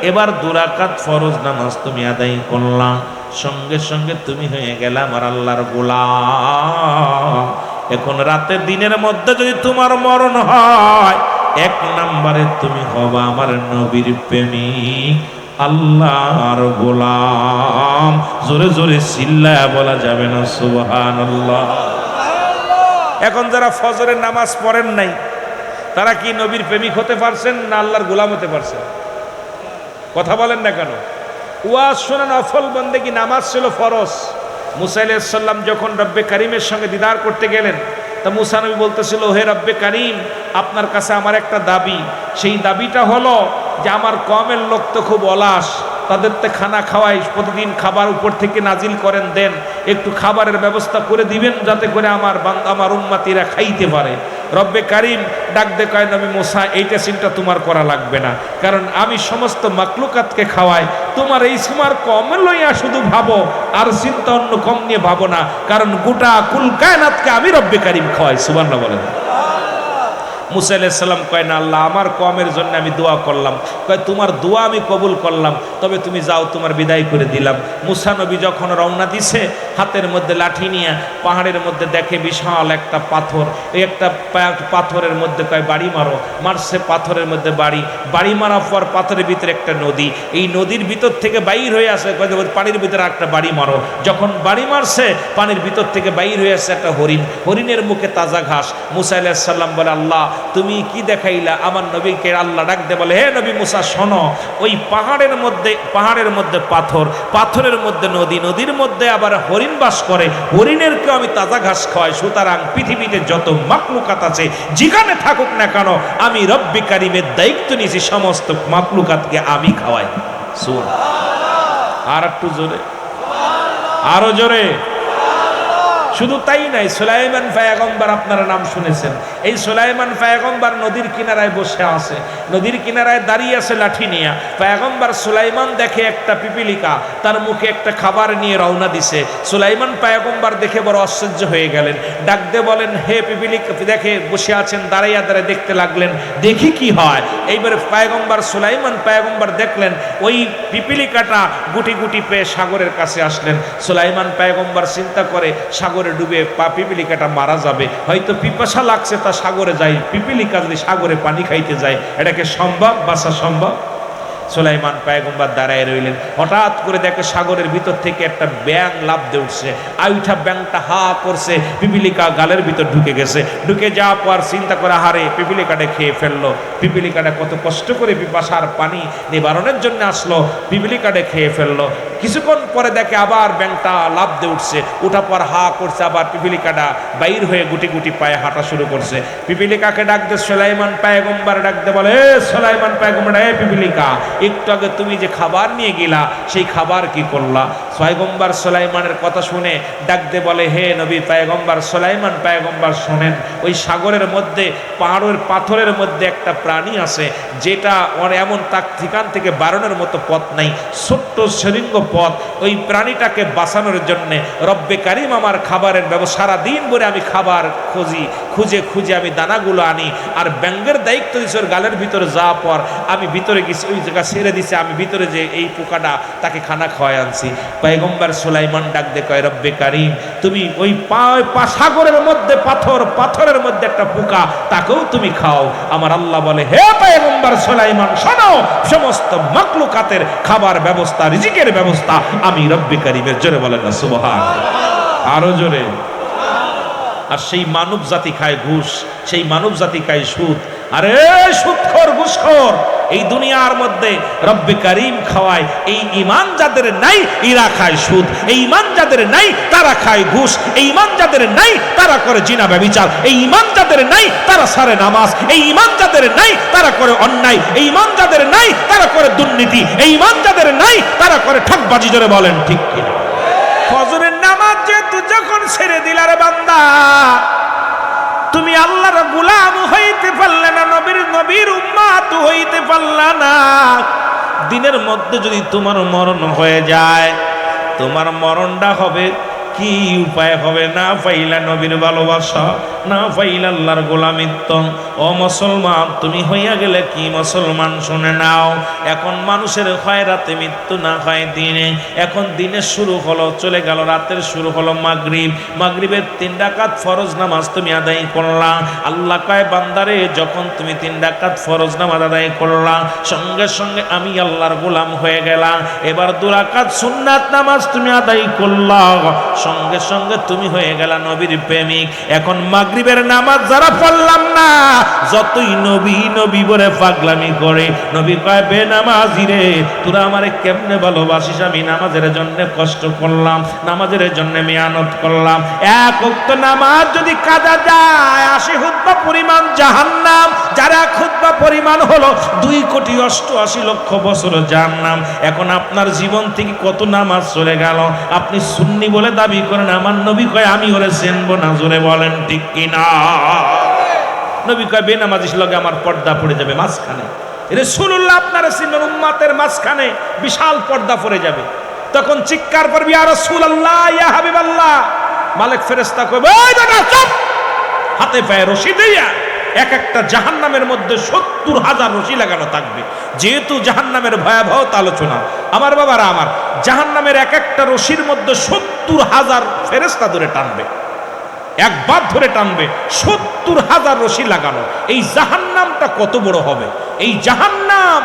এবার 2 রাকাত ফরজ নামাজ তুমি আদায় করলা, সঙ্গে সঙ্গে তুমি হয়ে গেলে আমার আল্লাহর গোলাম। এখন রাতের দিনের মধ্যে যদি তোমার মরণ হয়, 1 নম্বরে তুমি হবা আমার নবীর প্রেমিক, আল্লাহর গোলাম। জোরে জোরে চিল্লায়া বলা যাবে না সুবহানাল্লাহ? এখন যারা ফজরের নামাজ পড়েন নাই, তারা কি নবীর প্রেমিক হতে পারছেন না আল্লাহর গোলাম হতে পারছেন? কথা বলেন না কেন? ওয়াজ শোনা নফল বন্দেগী, নামাজ ছিল ফরজ। মুসা আলাইহিস সালাম যখন রব্বে কারিমের সঙ্গে দিদার করতে গেলেন, তা মুসা নবী বলতেছিল, হে রব্বে কারিম, আপনার কাছে আমার একটা দাবি। সেই দাবিটা হলো যে আমার কওমের লোক তো খুব অলস, তাদেরতে খানা খাওয়াই, প্রতিদিন খাবার উপর থেকে নাজিল করেন, দেন একটু খাবারের ব্যবস্থা করে দিবেন, যাতে করে আমার উম্মতিরা খাইতে পারে। রব্বে কারিম ডাক দে কয়, নবী মুসা, এইটা চিন্তা তোমার করা লাগবে না, কারণ আমি সমস্ত মাকলুকাতকে খাওয়াই, তোমার এই সীমার কম লইয়া শুধু ভাবো, আর চিন্তা অন্য কম নিয়ে ভাবো না, কারণ গোটা কুল কায়নাতকে আমি রব্বে কারিম খাওয়াই। সুবহানাল্লাহ বলেন। মুসা আলাইহিস সালাম কয়, না আল্লাহ, আমার কওমের জন্য আমি দোয়া করলাম। কয়, তোমার দোয়া আমি কবুল করলাম, তবে তুমি যাও, তোমার বিদায় করে দিলাম। মুসা নবী যখন রওনা দিছে, হাতের মধ্যে লাঠি নিয়ে পাহাড়ের মধ্যে দেখে বিশাল একটা পাথর। এই একটা পাথরের মধ্যে কয় বাড়ি মারো। মারছে পাথরের মধ্যে বাড়ি মারার পর পাথরের ভিতরে একটা নদী, এই নদীর ভিতর থেকে বাইর হয়ে আসে, পানির ভিতরে একটা বাড়ি মারো। যখন বাড়ি মারছে, পানির ভিতর থেকে বাইর হয়ে আসছে একটা হরিণ, হরিণের মুখে তাজা ঘাস। মুসা আলাইহিস সালাম বলে, আল্লাহ তুমি কি দেখাইলা? আমার নবীকে আল্লাহ ডাক দে বলে, হে নবী মুসা, শোনো, ওই পাহাড়ের মধ্যে পাথর, পাথরের মধ্যে নদী, নদীর মধ্যে আবার হরিণ বাস করে, হরিণেরকে আমি তাজা ঘাস খাওয়াই। সুতরাং পৃথিবীতে যত মাকলুকাত আছে, যেখানে থাকুক না কেন, আমি রব্বে কারিমের দায়িত্ব নিয়েছি, সমস্ত মাকলুকাতকে আমি খাওয়াই। সুবহানাল্লাহ। আর একটু জোরে, আরো জোরে। শুধু তাই নাই, সুলাইমান পয়গম্বর আপনারা নাম শুনেছেন। এই সুলাইমান পয়গম্বর নদীর কিনারায় বসে আছে, নদীর কিনারায় দাঁড়িয়ে আছে লাঠি নিয়ে। পয়গম্বর সুলাইমান দেখে একটা পিপিলিকা তার মুখে একটা খাবার নিয়ে রওনা দিছে। সুলাইমান পয়গম্বর দেখে বড় আশ্চর্য হয়ে গেলেন, ডাক দিয়ে বলেন, হে পিপিলিকা, দেখে বসে আছেন, দাঁড়াইয়া দাঁড়ায় দেখতে লাগলেন, দেখি কি হয়। এইবারে পয়গম্বর সুলাইমান পয়গম্বর দেখলেন ওই পিপিলিকাটা গুটি গুটি পেয়ে সাগরের কাছে আসলেন। সুলাইমান পয়গম্বর চিন্তা করে সাগরে ডুবে পিপিলিকাটা মারা যাবে, হয়তো পিপাসা লাগছে তা সাগরে যায়, পিপিলিকা যদি সাগরে পানি খাইতে যায় এটাকে সম্ভব, বাঁচা সম্ভব? সুলাইমান পয়গম্বর দাঁড়ায় রইলেন। হঠাৎ করে দেখে সাগরের ভিতর থেকে একটা ব্যাঙ লাফ দিয়ে উঠছে। আইঠা ব্যাঙটা হা করছে, পিপিলিকা গালের ভিতর ঢুকে গেছে। ঢুকে যাওয়ার পর চিন্তা করে, হারে পিপিলিকাটা খেয়ে ফেললো। পিপিলিকাটা কত কষ্ট করে পিপাসার পানি নিবারণের জন্য আসলো, পিপিলিকাটা খেয়ে ফেললো। কিছুক্ষণ পরে দেখে আবার ব্যাঙটা লাফ দিয়ে উঠছে, উঠার পর হা করছে, আবার পিপিলিকাটা বাইর হয়ে গুটি গুটি পায়ে হাঁটা শুরু করছে। পিপিলিকাকে ডাক দিয়ে সুলাইমান পয়গম্বর ডাক দিয়ে বলে, এ সুলাইমান পয়গম্বর, এ পিপিলিকা, একটু আগে তুমি যে খাবার নিয়ে গেলা সেই খাবার কি করলা? পয়গম্বর সুলাইমানের কথা শুনে ডাক দিয়ে বলে, হে নবী পয়গম্বর সুলাইমান পয়গম্বর শোনেন, ওই সাগরের মধ্যে পাহাড়ের পাথরের মধ্যে একটা প্রাণী আছে যেটা এমন তার ঠিকান থেকে বারণের মতো পথ নাই, ছোট্ট শৃঙ্গ পথ। ওই প্রাণীটাকে বাঁচানোর জন্যে রব্বে কারিম আমার খাবারের ব্যবস্থা, সারাদিন ভরে আমি খাবার খুঁজে খুঁজে আমি দানাগুলো আনি, আর ব্যাঙ্গের দায়িত্ব দিচ্ছে ওর গালের ভিতরে যাওয়ার পর আমি ভিতরে গেছি, ওই জায়গা ছেড়ে দিছে, আমি ভিতরে যে এই পোকাটা তাকে খানা খাওয়াই আনছি। পয়গম্বর সুলাইমান ডাক দিয়ে কয়, রব্বে কারিম, তুমি ওই সাগরের মধ্যে পাথরের মধ্যে একটা পোকা, তাকেও তুমি খাও। আমার আল্লাহ বলে, হে পয়গম্বর সুলাইমান শোনো, সমস্ত মাখলুকাতের খাবার ব্যবস্থা, রিজিকের ব্যবস্থা আমি রব্বে কারিমের। জোরে বলেন না সুবহানাল্লাহ, আরো জোরে। আর সেই মানব জাতি খায় ঘুষ, সেই মানব জাতি খায় সুদ। আরে সুদখোর, ঘুষখোর, এই দুনিয়ার মধ্যে রব্বে কারিম খাওয়ায়। এই ঈমান যাদের নাই এরা খায় সুদ, এই ঈমান যাদের নাই তারা খায় ঘুষ, এই ঈমান যাদের নাই তারা করে জিনা ব্যভিচার, এই ঈমান যাদের নাই তারা সারে নামাজ, এই ঈমান যাদের নাই তারা করে অন্যায়, এই ঈমান যাদের নাই তারা করে দুর্নীতি, এই ঈমান যাদের নাই তারা করে ঠকবাজি। জোরে বলেন ঠিক কিনা? ফজরের নামাজ যেহেতু যখন ছেড়ে দিলারে বান্দা, তুমি আল্লাহর গোলাম হইতে পারলে না, নবীর উম্মত হইতে পারলা না। দিনের মধ্যে যদি তোমার মরণ হয়ে যায়, তোমার মরণটা হবে কি উপায় হবে? না পাইলা নবীর ভালোবাসা, না পাইলা আল্লাহর গোলামিত্ব। ও মুসলমান, তুমি হইয়া গেলে কি মুসলমান? শুনে নাও, এখন মানুষের হয় রাতে মৃত্যু, না হয় দিনে। এখন দিনের শুরু হলো, চলে গেল রাতের শুরু হলো মাগরিব। মাগরিবের 3 রাকাত ফরজ নামাজ তুমি আদায় করলা। আল্লাহ কয়, বান্দারে, যখন তুমি 3 রাকাত ফরজ নামাজ আদায় করলা, সঙ্গে সঙ্গে আমি আল্লাহর গোলাম হয়ে গেলাম। এবার 2 রাকাত সুন্নাত নামাজ তুমি আদায় করলা, সঙ্গে সঙ্গে তুমি হয়ে গেলা নবীর প্রেমিক। এখন মাগরিবের নামাজ যারা পড়লাম না, যতই নবী নবী বলে পাগলামি করে, নবী কয়, বেনামাজি রে, তোরা আমারে কেমনে ভালোবাসিস? আমি নামাজের জন্য কষ্ট করলাম, নামাজের জন্য মেহনত করলাম। 1 ওয়াক্ত নামাজ যদি কাজা যায়, 80 খুতবা পরিমাণ জাহান্নাম। যারা খুতবা পরিমাণ হলো 2,88,00,000 বছর জাহান্নাম। এখন আপনার জীবন থেকে কত নামাজ চলে গেল? আপনি সুন্নি বলে দাবি করেন, আমার নবী কয় আমি ওরে চিনবো না। জোরে বলেন ঠিক কিনা? নবী কয়, বেনামাজির লগে আমার পর্দা পড়ে যাবে মাঝখানে। রাসূলুল্লাহ আপনার চিনবেন, উম্মতের মাঝখানে বিশাল পর্দা পড়ে যাবে। তখন চিৎকার করবি, ইয়া রাসূলুল্লাহ, ইয়া হাবিবাল্লাহ। মালিক ফেরেশতা কইবে, ওই দাদা চুপ! হাতে পায়ে রশি দিয়া এক একটা জাহান্নামের মধ্যে 70,000 রশি লাগানো থাকবে। যেহেতু জাহান্নামের ভয়াবহতা আলোচনা, আমার বাবারা আমার, জাহান্নামের এক একটা রশির মধ্যে 70,000 ফেরেশতা ধরে টানবে, একবার ধরে টানবে। 70,000 রশি লাগানো। এই জাহান্নামটা কত বড় হবে? এই জাহান্নাম,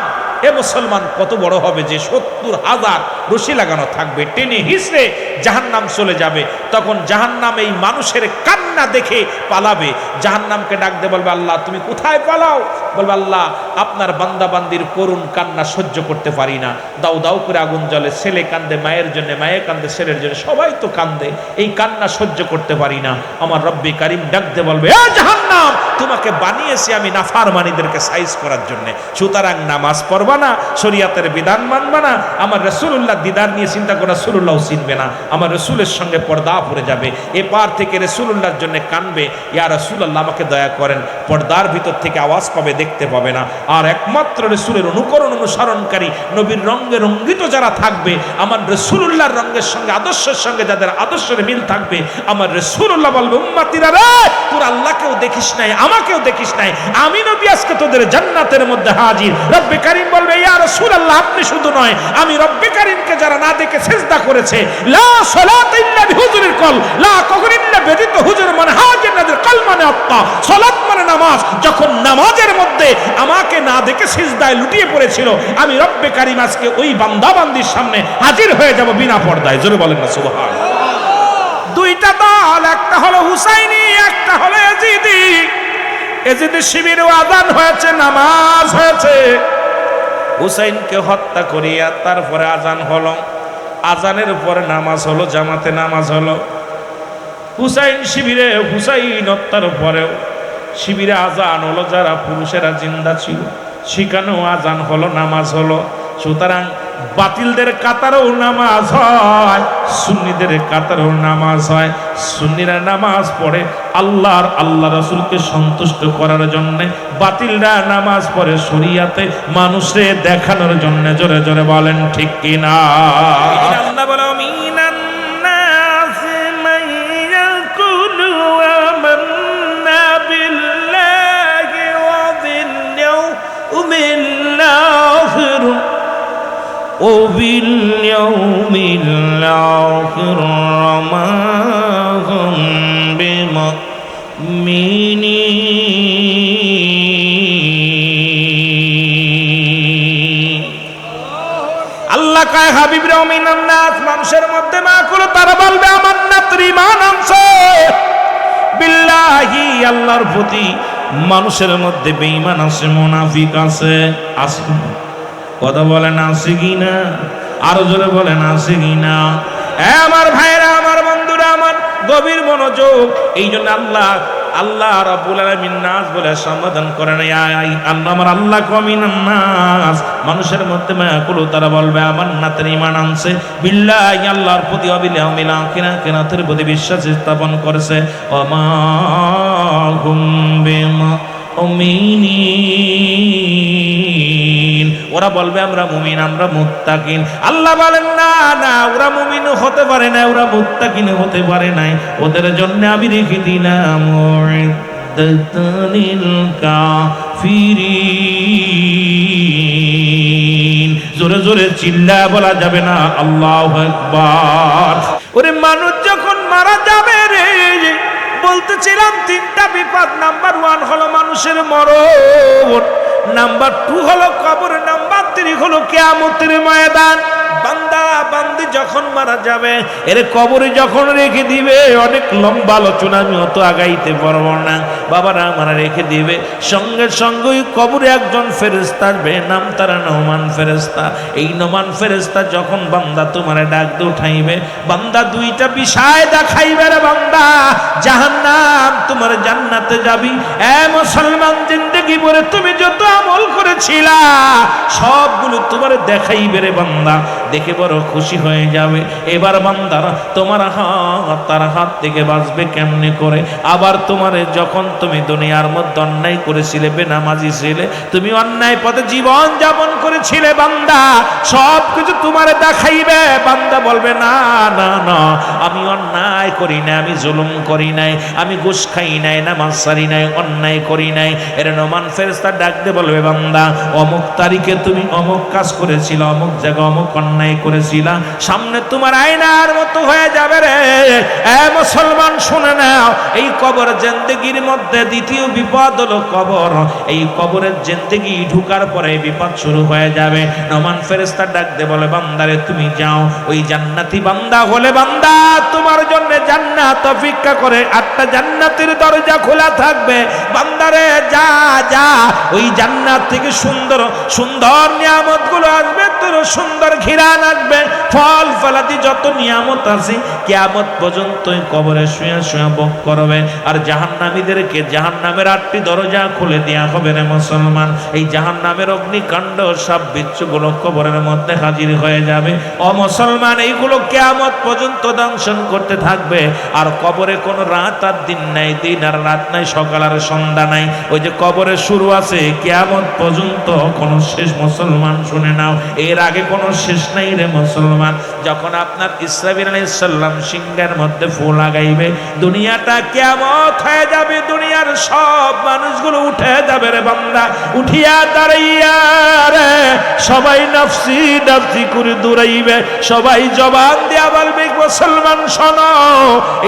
এ মুসলমান, কত বড় হবে যে 70,000 রশি লাগানো থাকবে, টেনে হিসড়ে জাহান্নাম চলে যাবে। তখন জাহান্নাম এই মানুষের কান্না দেখে পালাবে। জাহান্নামকে ডাক দিয়ে বলবে, আল্লাহ তুমি কোথায় পালাও? বলবে, আল্লাহ আপনার বান্দাবান্দির করুণ কান্না সহ্য করতে পারি না, দাউ দাউ করে আগুন জ্বলে, ছেলে কান্দে মায়ের জন্য, মায়ে কান্দে ছেলের জন্য, সবাই তো কান্দে, এই কান্না সহ্য করতে পারি না। আমার রব্বে কারিম ডাক দিয়ে বলবে, এ জাহান্নাম, তোমাকে বানিয়েছি আমি নাফরমানীদেরকে সাইজ করার জন্য, সুতরাং নামাজ পড়বা না, শরীয়তের বিধান মানবা না, আমার রাসূলুল্লাহ দিদার নিয়ে চিন্তা করে রাসূলুল্লাহ চিনবে না, আমার রাসূলের সঙ্গে পর্দা পড়ে যাবে, এপার থেকে রাসূলুল্লাহর জন্য কানবে, ইয়া রাসূলুল্লাহ আমাকে দয়া করেন, পর্দার ভিতর থেকে আওয়াজ পাবে, দেখতে পাবে না। আর একমাত্র রাসূলের অনুকরণ অনুসরণকারী নবীর রঙে রঙ্গিত যারা থাকবে, আমার রাসূলুল্লাহর রঙের সঙ্গে আদর্শের সঙ্গে যাদের আদর্শের মিল থাকবে, আমার রাসূলুল্লাহ বলবে, উম্মতিরা রে, তোর আল্লাহকেও দেখিস নাই, আমাকেও দেখিস নাই, আমি নবী আজকে তোদের জান্নাতের মধ্যে হাজির। রব্বে কারীম বলবে, ইয়া রাসূলুল্লাহ, আপনি শুধু নয়, আমি রব্বে কারীমকে যারা না দেখে সিজদা করেছে, লা সালাত ইল্লা বিহুজুরিল কল, লা কখন ইল্লা ব্যতীত হুজুর মানে হাজির নাদের কল মানে আত্মা, সালাত মানে নামাজ, যখন নামাজের মধ্যে আমাকে না দেখে সিজদায় লুটিয়ে পড়েছিল, আমি রব্বে কারীম আজকে ওই বান্দা বান্দির সামনে হাজির হয়ে যাব বিনা পর্দায়। জোরে বলেন না সুবহানাল্লাহ। দুইটা দল, একটা হলো হুসাইনি, একটা হলো ইয়াজিদি। ইয়াজিদের শিবিরে আযান হয়েছে, নামাজ হয়েছে, হুসাইনকে হত্যা করিয়া তারপরে আযান হলো, আযানের পরে নামাজ হলো, জামাতে নামাজ হলো। হুসাইন শিবিরে হুসাইন হত্যার পরেও শিবিরে আযান হলো, যারা পুরুষেরা জিন্দা ছিল সেখানেও আযান হলো, নামাজ হলো। সুতরাং বাতিলদের কাতারেও নামাজ হয়, সুন্নিদের কাতারেও নামাজ হয়। সুন্নিরা নামাজ পড়ে আল্লাহ রাসূলকে সন্তুষ্ট করার জন্য, বাতিলরা নামাজ পড়ে শরীয়তে মানুষে দেখানোর জন্য। জোরে জোরে বলেন ঠিক কিনা? আল্লাহ বলে, মিনান নাস মান ইয়াকুলু আমান্না বিল্লাহি ওয়া বিল ইয়াউমিল আখির وباليوم الآخر وما هم بمؤمنين। আল্লাহ কয়, হাবিব রে, মিনান নাস, মানুষের মধ্যে মাকুল, তারা বলবে আমার নাত্র ঈমান আনছে বিল্লাহি, আল্লাহর প্রতি। মানুষের মধ্যে বেঈমান আছে, মুনাফিক আছে, আছে কথা বলেন আছে কিনা? আরো জোরে বলেন আছে কিনা? আমার ভাইরা, আমার বন্ধুরা, আমার গভীর মনোযোগ। এই জন্য আল্লাহ রাব্বুল আলামিন নাস বলে সমাধান করে না, আমার আল্লাহ কমিনান নাস, মানুষের মধ্যে মায়াকুলু, তারা বলবে আমার নাতের ঈমান আনছে বিল্লাহি, আল্লাহর প্রতি, ওয়াবিল ইয়াউমিল আখির, কিয়ামতের প্রতি বিশ্বাস স্থাপন করেছে, ওমা হুম বিমুমিনিন, ওরা বলবে আমরা মুমিন, আমরা মুত্তাকিন। আল্লাহ বলেন না না, ওরা মুমিন হতে পারে না, ওরা মুত্তাকিন হতে পারে নাই, ওদের জন্য আমি রেখে দিলাম উইদ্দাতানিল কাফিরিন। জোরে জোরে চিল্লা বলা যাবে না আল্লাহু আকবার। ওরে মানুষ যখন মারা যাবে রে, বলতেছিলাম তিনটা বিপদ। নাম্বার 1 হলো মানুষের মরণ, নাম্বার 2 হলো কবর, নাম্বার 3 হলো কিয়ামতের ময়দান। বান্দা বান্দি যখন মারা যাবে, এর কবরে যখন রেখে দিবে, অনেক লম্বা আলোচনা, আমি অত আগাইতে পারবো না, বাবারা আমার রেখে দিবে। সঙ্গে সঙ্গে ওই কবরে একজন ফেরেশতা আসবে, নাম তার নোমান ফেরেশতা। এই নোমান ফেরেশতা যখন বান্দা তোমারে ডাক দিয়ে উঠাইবে, বান্দা দুইটা বিষয় দেখাইবে রে বান্দা, জাহান্নাম তোমার জান্নাতে যাবি। এ মুসলমান, জিন্দেগি ভরে তুমি যত আমল করেছিলা সবগুলো তোমার দেখাইবে রে বান্দা, দেখে বড় খুশি হয়ে যাবে। এবার বান্দারা তোমার হাত তার হাত থেকে বাঁচবে কেমনে করে? আবার তোমারে যখন তুমি দুনিয়ার মধ্যে অন্যায় করেছিলে, বেনামাজি ছিলে, তুমি অন্যায় পথে জীবন যাপন করেছিলে, বান্দা সব কিছু তোমারে দেখাইবে। বান্দা বলবে না না না, আমি অন্যায় করি নাই, আমি জুলুম করি নাই, আমি ঘুষ খাই নাই, নামাজ ছাড়ি নাই, অন্যায় করি নাই। এর নোমান ফেরেশতা ডাক দিয়ে বলবে, বান্দা অমুক তারিখে তুমি অমুক কাজ করেছিল, অমুক জায়গা অমুক অন্যায় করেছিলা, সামনে তোমার আয়নার মতো হয়ে যাবে রে। এ মুসলমান শুনে নাও, এই কবর জিন্দেগির মধ্যে দ্বিতীয় বিপদ হলো কবর। এই কবরের জিন্দেগি ঢুকার পরে বিপদ শুরু হয়ে যাবে। নোমান ফেরেশতা ডাক দিয়ে বলে, বান্দারে তুমি যাও, ওই জান্নাতি বান্দা হলে বান্দা তোমার জন্য জান্নাত অপেক্ষা করে, 8টা জান্নাতের দরজা খোলা থাকবে। বান্দারে যা যা, ওই জান্নাত থেকে সুন্দর সুন্দর নিয়ামতগুলো আসবে, তোর সুন্দর ঘিরান আসবে, ফল ফলাদি যত নিয়ামত আছে কিয়ামত পর্যন্ত কবরে শুয়ে শুয়ে ভোগ করবে। আর জাহান্নামীদেরকে জাহান্নামের 8টি দরজা খুলে দেয়া হবে রে মুসলমান। এই জাহান্নামের অগ্নিকাণ্ড সব বিচ্ছুগুলো কবরের মধ্যে হাজির হয়ে যাবে। ও মুসলমান, এইগুলো কিয়ামত পর্যন্ত দংশন করতে থাকবে। আর কবরে কোনো রাত আর দিন নাই, দিন আর রাত নাই, সকাল আর সন্ধ্যা নাই। ওই যে কবরে শুরু আছে, কিয়ামত পর্যন্ত কোনো শেষ মুসলমান শুনে নাও, এর আগে কোনো শেষ নাই রে মুসলমান। যখন আপনার ইসরাফিল আলাইহিস সালাম সিংহের মধ্যে ফু লাগাইবে, দুনিয়াটা কিয়ামত হয়ে যাবে, দুনিয়ার সব মানুষগুলো উঠে যাবে রে বান্দা। উঠিয়া দাঁড়াইয়া রে সবাই নফসি নফসি করে দৌড়াইবে, সবাই জবান দিয়া বলবে মুসলমান শোনো।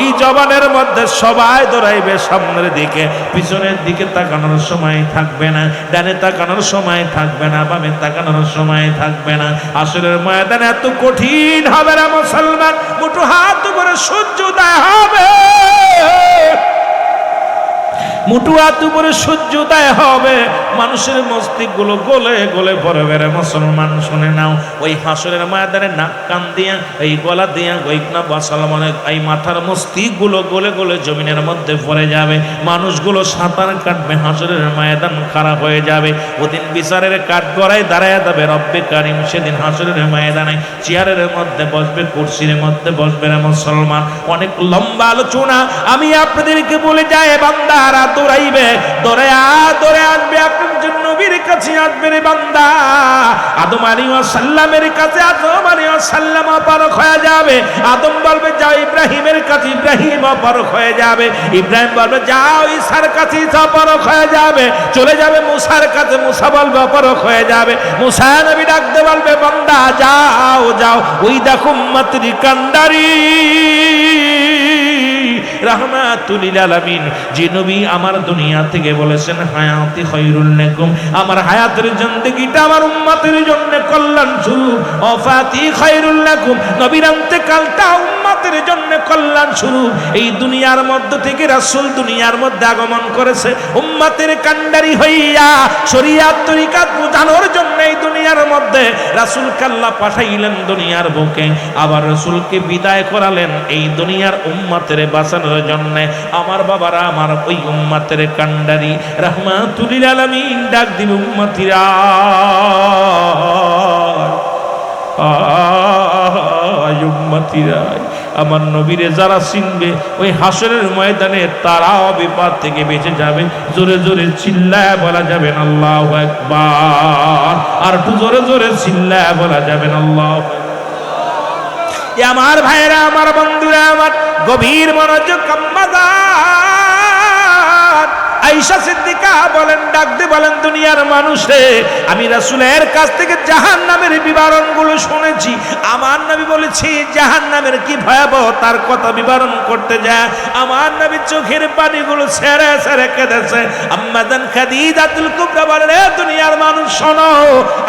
এই জবানের মধ্যে সবাই দৌড়াইবে সামনের দিকে, পিছনের দিকে তাকানোর সময় থাকবে না, ডানে তাকানোর সময় থাকবে না, বামে তাকানোর সময় থাকবে না। আসরের ময়দান এত কঠিন হবে না মুসলমান, মুঠো হাত করে সূর্য উদয় হবে, মুঠো হাত উপরে সূর্য উদয় হবে, মানুষের মস্তিষ্ক গুলো গলে গলে পড়বে রে মুসলমান। শুনে নাও, ওই হাসরের ময়দানে নাক কান দিয়া, এই গলা দিয়া, গইকনা বাসাল মানে এই মাথার মস্তিষ্ক গুলো গলে গলে জমিনের মধ্যে পড়ে যাবে। মানুষগুলো সাঁতার কাটবে, হাসরের ময়দান খারাপ হয়ে যাবে। ওদিন বিচারের কাঠ গড়ায় দাঁড়ায় যাবে রব্বে কারিম। সেদিন হাসরের ময়দানে চেয়ারের মধ্যে বসবে, কুরসির মধ্যে বসবে রে মুসলমান। অনেক লম্বা আলোচনা, আমি আপনাদেরকে বলে যাই বান্দারা দৌড়াইবে, দৌড়ে আসবে আপনার নবীর কাছে আসবে রে বান্দা। আদম আলাইহিস সালামের কাছে আদম আলাইহিস সালাম অপারক হয়ে যাবে। আদম বলবে যাও ইব্রাহিমের কাছে, ইব্রাহিম অপারক হয়ে যাবে। ইব্রাহিম বলবে যাও ঈসার কাছে, ঈসা অপারক হয়ে যাবে। চলে যাবে মুসার কাছে, মুসা বলবে অপারক হয়ে যাবে। মুসা নবী ডাকতে বলবে বান্দা যাও যাও, ওই দেখো উম্মতের কান্ডারি রাহমাতুল লিল আলামিন, যে নবী আমার দুনিয়া থেকে বলেছেন হায়াতি খায়রুল লাকুম, আমার হায়াতের জিন্দেগিটা আমার উম্মতের জন্য কল্যাণ স্বরূপ, ওয়াফাতি খায়রুল লাকুম, নবীর ইন্তেকালটা উম্মতের জন্য কল্যাণ স্বরূপ। এই দুনিয়ার মধ্য থেকে রাসূল দুনিয়ার মধ্যে আগমন করেছে উম্মতের কান্ডারি হইয়া, শরীয়ত তরিকাত বোঝানোর জন্য এই দুনিয়ার মধ্যে রাসূলকে আল্লাহ পাঠাইলেন দুনিয়ার বুকে, আবার রাসূলকে বিদায় করালেন এই দুনিয়ার উম্মতের বাঁচানোর জন্য। আমার বাবারা, আমার ওই উম্মতের কান্ডারি রাহমাতুল লিল আলামিন ডাক দিবে উম্মতিরা, উম্মতিরা আমার নবীরে যারা চিনবে ওই হাসরের ময়দানে তারাও বিপদ থেকে বেঁচে যাবে। জোরে জোরে চিল্লায় বলা যাবেন আল্লাহু আকবার, আর একটু জোরে জোরে চিল্লায় বলা যাবেন আল্লাহু আকবার। আমার ভাইরা, আমার বন্ধুরা, আমার গভীর মনোযোগ, আয়েশা সিদ্দিকা বলেন, ডাকতে বলেন দুনিয়ার মানুষে, আমি রাসূলের কাছ থেকে জাহান্নামের বিবরণগুলো শুনেছি। আমার নবী বলেছি জাহান্নামের কি ভয়াবহ তার কথা বিবরণ করতে যায়, আমার নবী চোখের পানিগুলো ছেড়ে ছেড়ে কেঁদেছে। আম্মা জান খাদিজাতুল কুবরা বলেন, দুনিয়ার মানুষ শোনো,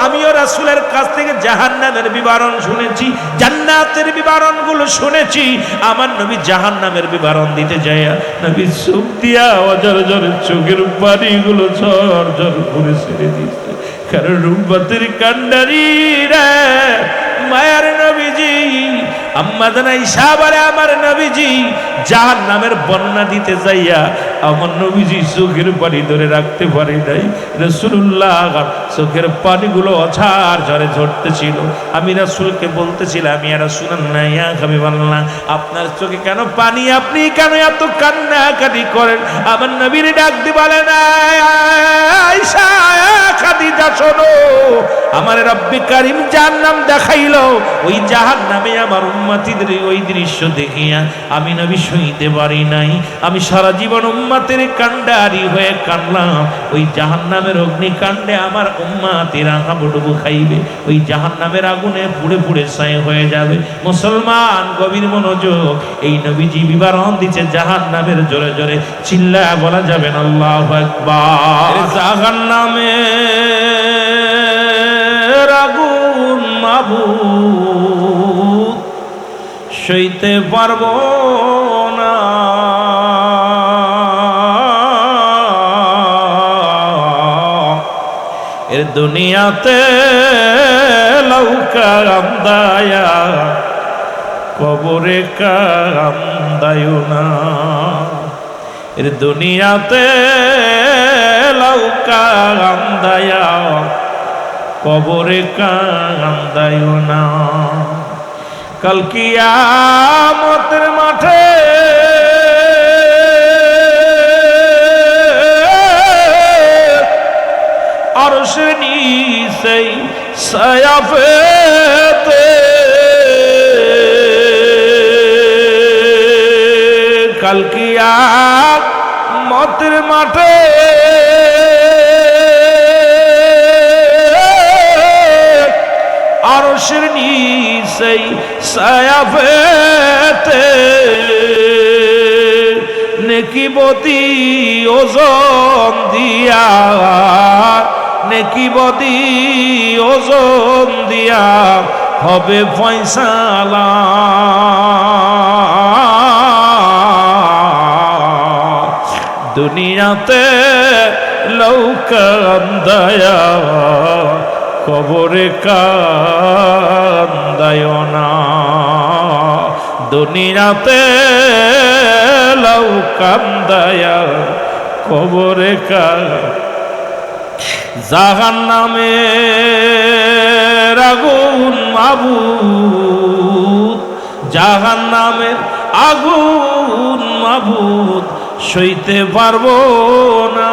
আমিও রাসূলের কাছ থেকে জাহান্নামের বিবরণ শুনেছি, জান্নাতের বিবরণগুলো শুনেছি। আমার নবী জাহান্নামের বিবরণ দিতে যায়, নবী চোখ দিয়া অজর জোরে চোখের পানিগুলো ঝর ঝর করে ছেড়ে দিচ্ছে। কারণ উম্মতের কান্ডারি রে মায়ার নবীজি, আম্মা জান আয়েশা বলে আমার নবীজি জাহান্নামের বর্ণনা দিতে যাইয়া আমার নবীজি চোখের পানি ধরে রাখতে পারে নাই। রাসূলুল্লাহ চোখের পানিগুলো অঝার ঝরে ঝরতেছিল। আমি রাসূলকে বলতেছিলাম, ইয়া রাসূলুল্লাহ, ইয়া হাবিবাল্লাহ, আপনার চোখে কেন পানি, আপনি কেন এত কান্নাকাটি করেন? আমার নবীর ডাক দিয়ে বলেন, আয়েশা খাদিজা শোনো, আমার রব্বে কারীম জাহান্নাম দেখাইলো, ওই জাহান্নামে আমার উম্মতিদের ওই দৃশ্য দেখিয়া আমি নবী সইতে পারি নাই। আমি সারা জীবন উম্মতের কান্ডারি হয়ে কাঁদলাম। ওই জাহান্নামের অগ্নিকাণ্ডে আমার উম্মতিরা হাবুডুবু খাইবে, ওই জাহান্নামের আগুনে পুড়ে পুড়ে ছাই হয়ে যাবে। মুসলমান গভীর মনোযোগ, এই নবীজি বিবরণ দিচ্ছে জাহান্নামের, জোরে জোরে চিল্লায়া বলা যাবে না আল্লাহু আকবার। জাহান্নামের আগুন মাবুদ সইতে পারবো না, দুনিয়াতে লৌকা কান্দায়া কবরে কান্দায়ো না, দুনিয়াতে লৌকা কান্দায়া কবরে কান্দায়ো না। কাল কিয়ামতের মাঠে আরশের নিচে ছায়া পেতে কাল কিয়ামতের মাঠে আরশের নিচে ছায়া পেতে নেকিবতী ওজন দিয়া, নেকিবতী ওজন দিয়া হবে ফয়সালা। দুনিয়াতে লৌকা কান্দায়া কবরে কান্দায়ো না, দুনিয়াতে লৌকা কান্দায়া কবরে জাহান্নামের আগুন মাবুদ, জাহান্নামের আগুন মাবুদ সইতে পারবো না।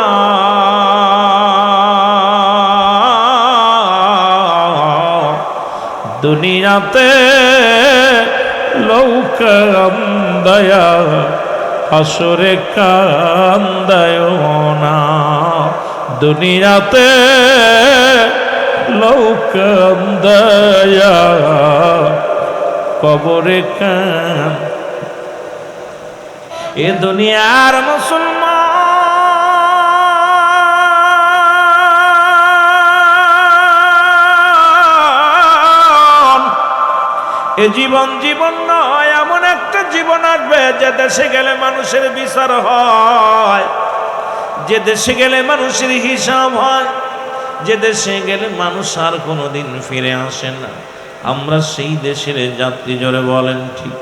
দুনিয়াতে লৌকা কান্দায়া হাসরে কান্দায়ো না, দুনিয়াতে লৌকা কান্দায়া কবরে কান। এ দুনিয়ার মুসলমান, এ জীবন জীবন নয়, এমন একটা জীবন আসবে যে দেশে গেলে মানুষের বিচার হয়, যে দেশে গেলে মানুষের হিসাব হয়, যে দেশে গেলে মানুষ আর কোনোদিন ফিরে আসে না। আমরা সেই দেশের যাত্রী, জোরে বলেন ঠিক,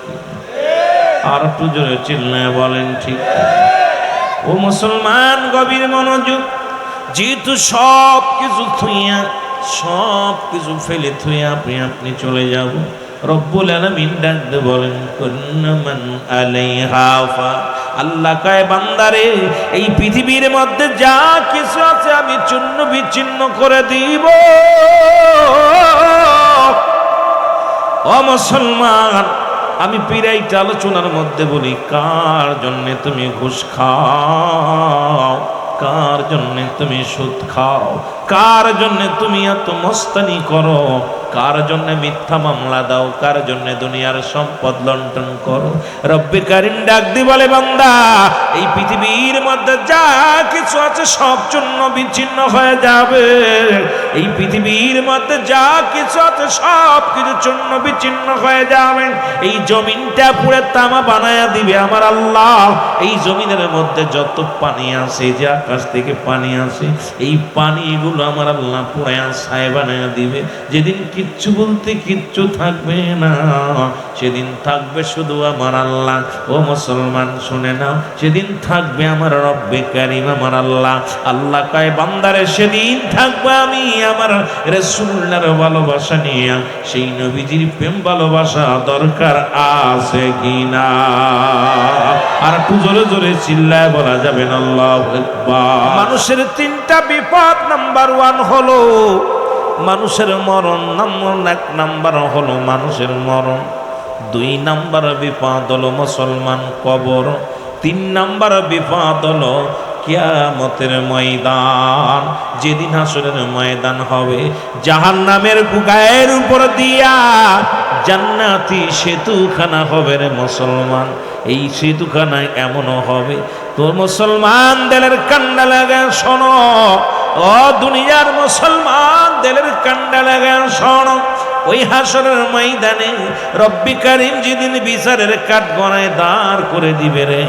আর একটু জোরে চিল্লায় বলেন ঠিক। ও মুসলমান গভীর মনোযোগ, যেহেতু সব কিছু থুইয়া, সব কিছু ফেলে থুইয়া আপনি চলে যাব, রব্বুল আলামিন ডাকতে বলেন কুল্লু মান আলাইহা ফান। আল্লাহ কয় বান্দারে, এই পৃথিবীর মধ্যে যা কিছু আছে আমি চূর্ণ বিচ্ছিন্ন করে দিব। ও মুসলমান, আমি পিরাইটা আলোচনার মধ্যে বলি, কার জন্যে তুমি ঘুষ খাও, কার জন্যে তুমি সুদ খাও, কার জন্যে তুমি এত মস্তানি করো, কার জন্য মিথ্যা মামলা দাও, কার জন্য দুনিয়ার সম্পদ লণ্ঠন করো। রব্বে কারিম ডাক দি বলে বান্দা, এই পৃথিবীর মধ্যে যা কিছু আছে সব চূর্ণ বিচ্ছিন্ন হয়ে যাবে। এই পৃথিবীর মধ্যে যা কিছু আছে সব কিছু চূর্ণ বিচ্ছিন্ন হয়ে যাবে। এই জমিনটা পুরো তামা বানায়া দিবে আমার আল্লাহ। এই জমিনের মধ্যে যত পানি আছে, যে আকাশ থেকে পানি আসে, এই পানিগুলো আমার আল্লাহ পুরায়া ছায়া বানায়া দিবে। যেদিন কিচ্ছু বলতে কিচ্ছু থাকবে না, সেদিন থাকবে শুধু আমার আল্লাহ। ও মুসলমান শুনে নাও, সেদিন থাকবে আমার রব্বে কারিম, আমার আল্লাহ। আল্লাহ কয় বান্দারে, সেদিন থাকবে আমি আমার রাসূলুল্লাহর ভালোবাসা নিয়ে। সেই নবীজির প্রেম ভালোবাসা দরকার আছে কিনা? আর একটু জোরে জোরে চিল্লায় বলা যাবে না আল্লাহু আকবার। মানুষের তিনটা বিপদ, নাম্বার 1 হলো মানুষের মরণ, এক নাম্বার হলো মানুষের মরণ, 2 নাম্বার বিপদ হলো মুসলমান কবর, 3 নাম্বার বিপদ হলো কিয়ামতের ময়দান। যেদিন হাসরের ময়দান হবে, জাহান্নামের গায়ের উপর দিয়া জান্নাতি সেতুখানা হবে রে মুসলমান। এই সেতুখানা এমনও হবে, তোর মুসলমান দিলের কান্ডা লাগা শোনো, ও দুনিয়ার মুসলমান দিলের কান্ডা লাগা শোনো। ওই হাসরের ময়দানে রব্বি কারীম যেদিন বিচারের কাঠগড়ায় দাঁড় করে দিবে রে,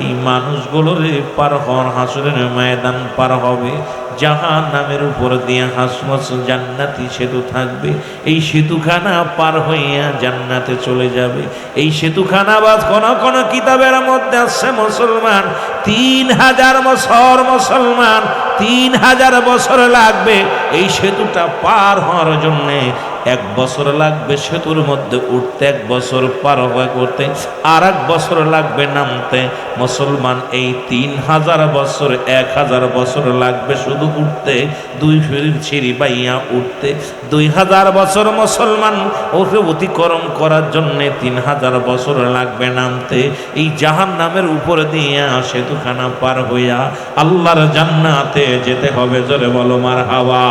এই মানুষগুলোর পার হওয়ার হাসরের ময়দান পার হবে, জাহান্নামের উপর দিয়ে হাসমস জান্নাতি সেতু থাকবে, এই সেতুখানা পার হইয়া জান্নাতে চলে যাবে। এই সেতুখানা বা কোন কোন কিতাবের মধ্যে আছে মুসলমান 3000 বছর, মুসলমান 3000 বছর লাগবে এই সেতুটা পার হওয়ার জন্যে। 1 বছর লাগবে সেতুর মধ্যে উঠতে, 1 বছর পার হওয়া করতে, আর 1 বছর লাগবে নামতে। মুসলমান এই 3000 বছর, 1000 বছর লাগবে শুধু উঠতে, 2 সিঁড়ি বাইয়া উঠতে। 2000 বছর মুসলমান ওকে অতিক্রম করার জন্য 3000 বছর লাগবে নামতে। এই জাহান্নামের উপর দিয়ে সেতুখানা পার হইয়া আল্লাহর জান্নাতে যেতে হবে। জোরে বলো মারহাবা।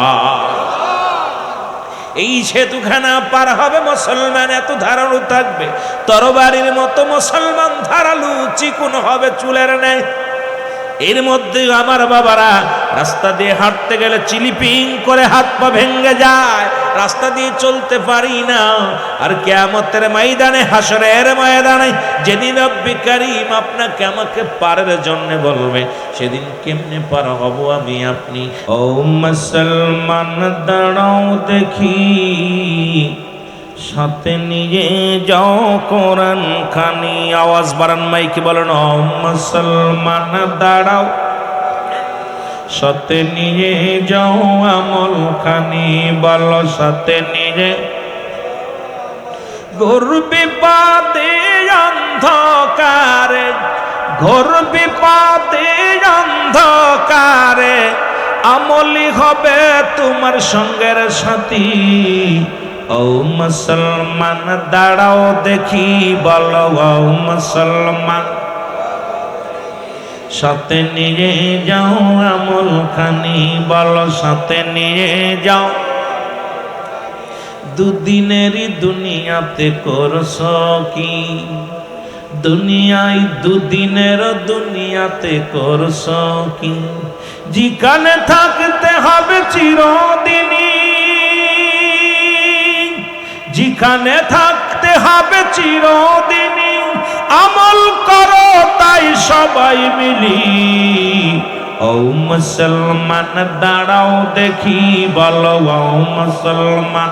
এই সেতুখানা পার হবে মুসলমান, এত ধারালো থাকবে তরবারির মতো, মুসলমান ধারালো চিকুন হবে চুলের ন্যায়। এর মধ্যে আমার বাবারা রাস্তা দিয়ে হাঁটতে গেলে চিলিপিং করে হাত পা ভেঙে যায়, রাস্তা দিয়ে চলতে পারি না। আর কিয়ামতের ময়দানে, হাসরের ময়দানে যেদিন রব্বি কারীম আপনাকে আমাকে পারের জন্য বলবে, সেদিন কেমনে পার হব আমি আপনি? ও মুসলমান দাঁড়াও দেখি, সাথে নিয়ে যাও কোরআন খানি। আওয়াজ বাড়ান মাইকে বলেন, ও মুসলমান দাঁড়াও, সাথে নিয়ে যাও আমল খানি। বলো সাথে নিয়ে। ঘোর বিপদে অন্ধকারে, ঘোর বিপদে অন্ধকারে আমলি হবে তোমার সঙ্গের সাথী। ও মুসলমান দাঁড়াও দেখি, বলো ও মুসলমান, সাথে নিয়ে যাও আমল খানি। বলো সাথে নিয়ে যাও। দুদিনেরই দুনিয়াতে করছো কি? দুনিয়ায় দুদিনের দুনিয়াতে করছো কি? যেখানে থাকতে হবে চিরদিনই, যেখানে থাকতে হবে চিরদিনই, আমল করো তাই সবাই মিলি। ও মুসলমান দাঁড়াও দেখি, বলো ও মুসলমান,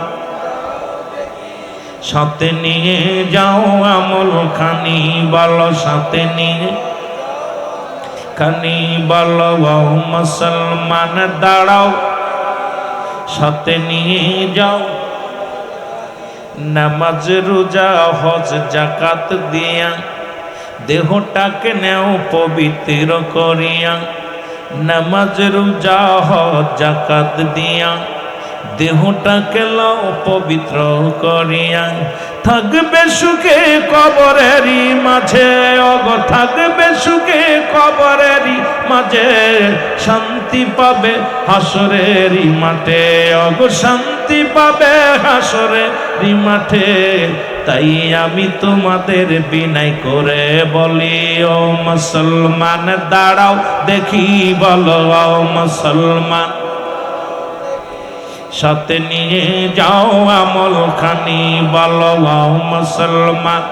সাথে নিয়ে যাও আমল খানি। বলো সাথে নিয়ে খানি। বলো ও মুসলমান দাঁড়াও, সাথে নিয়ে যাও। নামাজ রোজা হজ যাকাত দিয়া দেহটাকে নেও পবিত্র করিয়া। নামাজ রোজা হজ যাকাত দিয়া দেহটাকে লও পবিত্র করিয়া। থাকবে সুখে কবরেরই মাঝে, অগ থাকবে সুখে কবরেরই মাঝে, শান্তি পাবে হাসরেরই মাঠে। অগ শান্তি পাবে হাসরেরই মাঠে। তাই আমি তোমাদের বিনয় করে বলি, ও মুসলমান দাঁড়াও দেখি, বলো ও মুসলমান, সাথে নিয়ে যাও আমল খানি। বলো ও মুসলমান,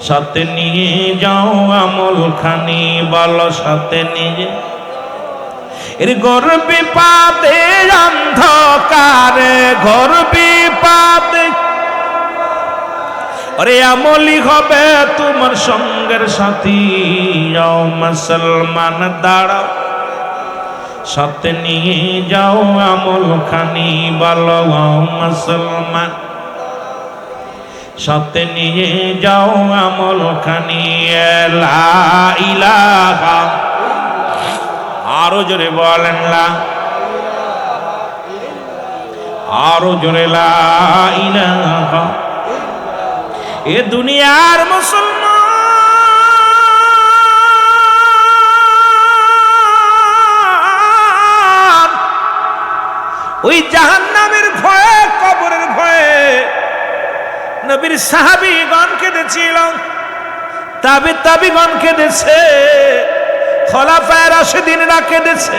সাথে নিয়ে যাও আমল খানি। বলো সাথে নিয়ে। এর ঘোর বিপদে অন্ধকারে, ঘোর বিপদে আরে আমলি হবে তোমার সঙ্গের সাথী। ও মুসলমান দাঁড়াও, সাথে নিয়ে যাও আমল খানি। বলো ও মুসলমান, সাথে নিয়ে যাও আমল খানি। লা ইলাহা, আরো জোরে বলেন লা, আরো জোরে লা ইলাহা। এ দুনিয়ার মুসলমান ওই জাহান্নামের ভয়ে, কবরের ভয়ে নবীর সাহাবীগণ কেঁদেছিল, তাবিগণ কেঁদেছে, খোলাফায়ে রাশিদিনরা কেঁদেছে।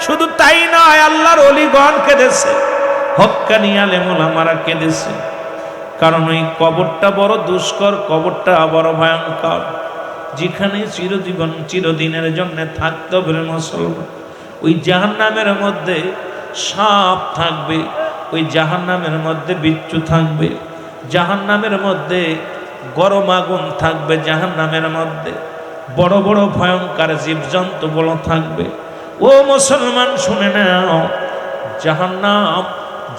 শুধু তাই নয়, আল্লাহর ওলিগণ কেঁদেছে। হক্কানি আলেম ওলামারা কেঁদেছে, কারণ ওই কবরটা বড় দুষ্কর, কবরটা বড় ভয়ঙ্কর, যেখানে চিরজীবন চিরদিনের জন্য থাকতে হবে মুসলমান। ওই জাহান্নামের মধ্যে সাপ থাকবে, ওই জাহান্নামের মধ্যে বিচ্ছু থাকবে, জাহান্নামের মধ্যে গরম আগুন থাকবে, জাহান্নামের মধ্যে বড় বড় ভয়ঙ্কর জীবজন্তু বড় থাকবে। ও মুসলমান শুনে নাও, জাহান্নাম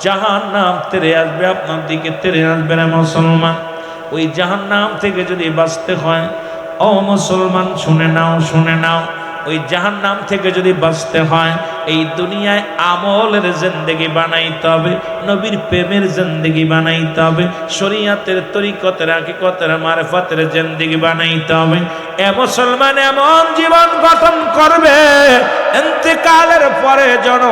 জাহান্নাম তেরে আসবে, আপনার দিকে তেরে আসবে না মুসলমান। ওই জাহান্নাম থেকে যদি বাঁচতে হয়, ও মুসলমান শুনে নাও, শুনে নাও, ওই জাহান্নাম থেকে যদি বাঁচতে হয় এই দুনিয়ায় আমলের জিন্দেগি বানাইতে হবে, নবীর প্রেমের জিন্দেগি বানাইতে হবে, শরীয়তের তরিকতের হাকিকতের মারফতের জিন্দেগি বানাইতে হবে। এ মুসলমান এমন জীবন গঠন করবে ইন্তেকালের পরে যেন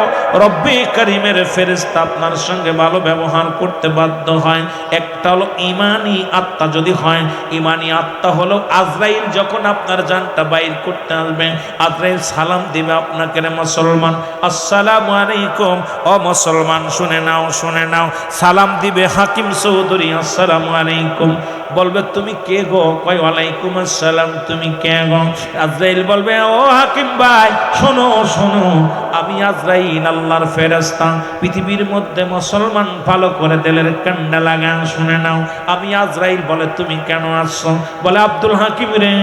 রব্বি করিমের ফেরেশতা আপনার সঙ্গে ভালো ব্যবহার করতে বাধ্য হয়। একটা হলো ইমানি আত্মা যদি হয়, ইমানি আত্মা হলো আজরাইল যখন আপনার জানটা বাইর করতে আসবে, আজরাইল সালাম দিবে আপনাকে, রে মুসলমান আসসালামু আলাইকুম। ও মুসলমান শুনে নাও, শুনে নাও, সালাম দিবে হাকিম চৌধুরী, আসসালামু আলাইকুম। বলবে তুমি কে গো? কয় ওয়ালাইকুম আসসালাম, তুমি কে গো? আজরাইল বলবে ও হাকিম ভাই শোনো শোনো, আমি আজরাইল আল্লাহর ফেরেশতা। পৃথিবীর মধ্যে মুসলমান ভালো করে দিলের কান্ডা লাগান, শুনে নাও, আমি আজরাইল। বলে তুমি কেন আসছো? বলে আব্দুল হাকিম রে,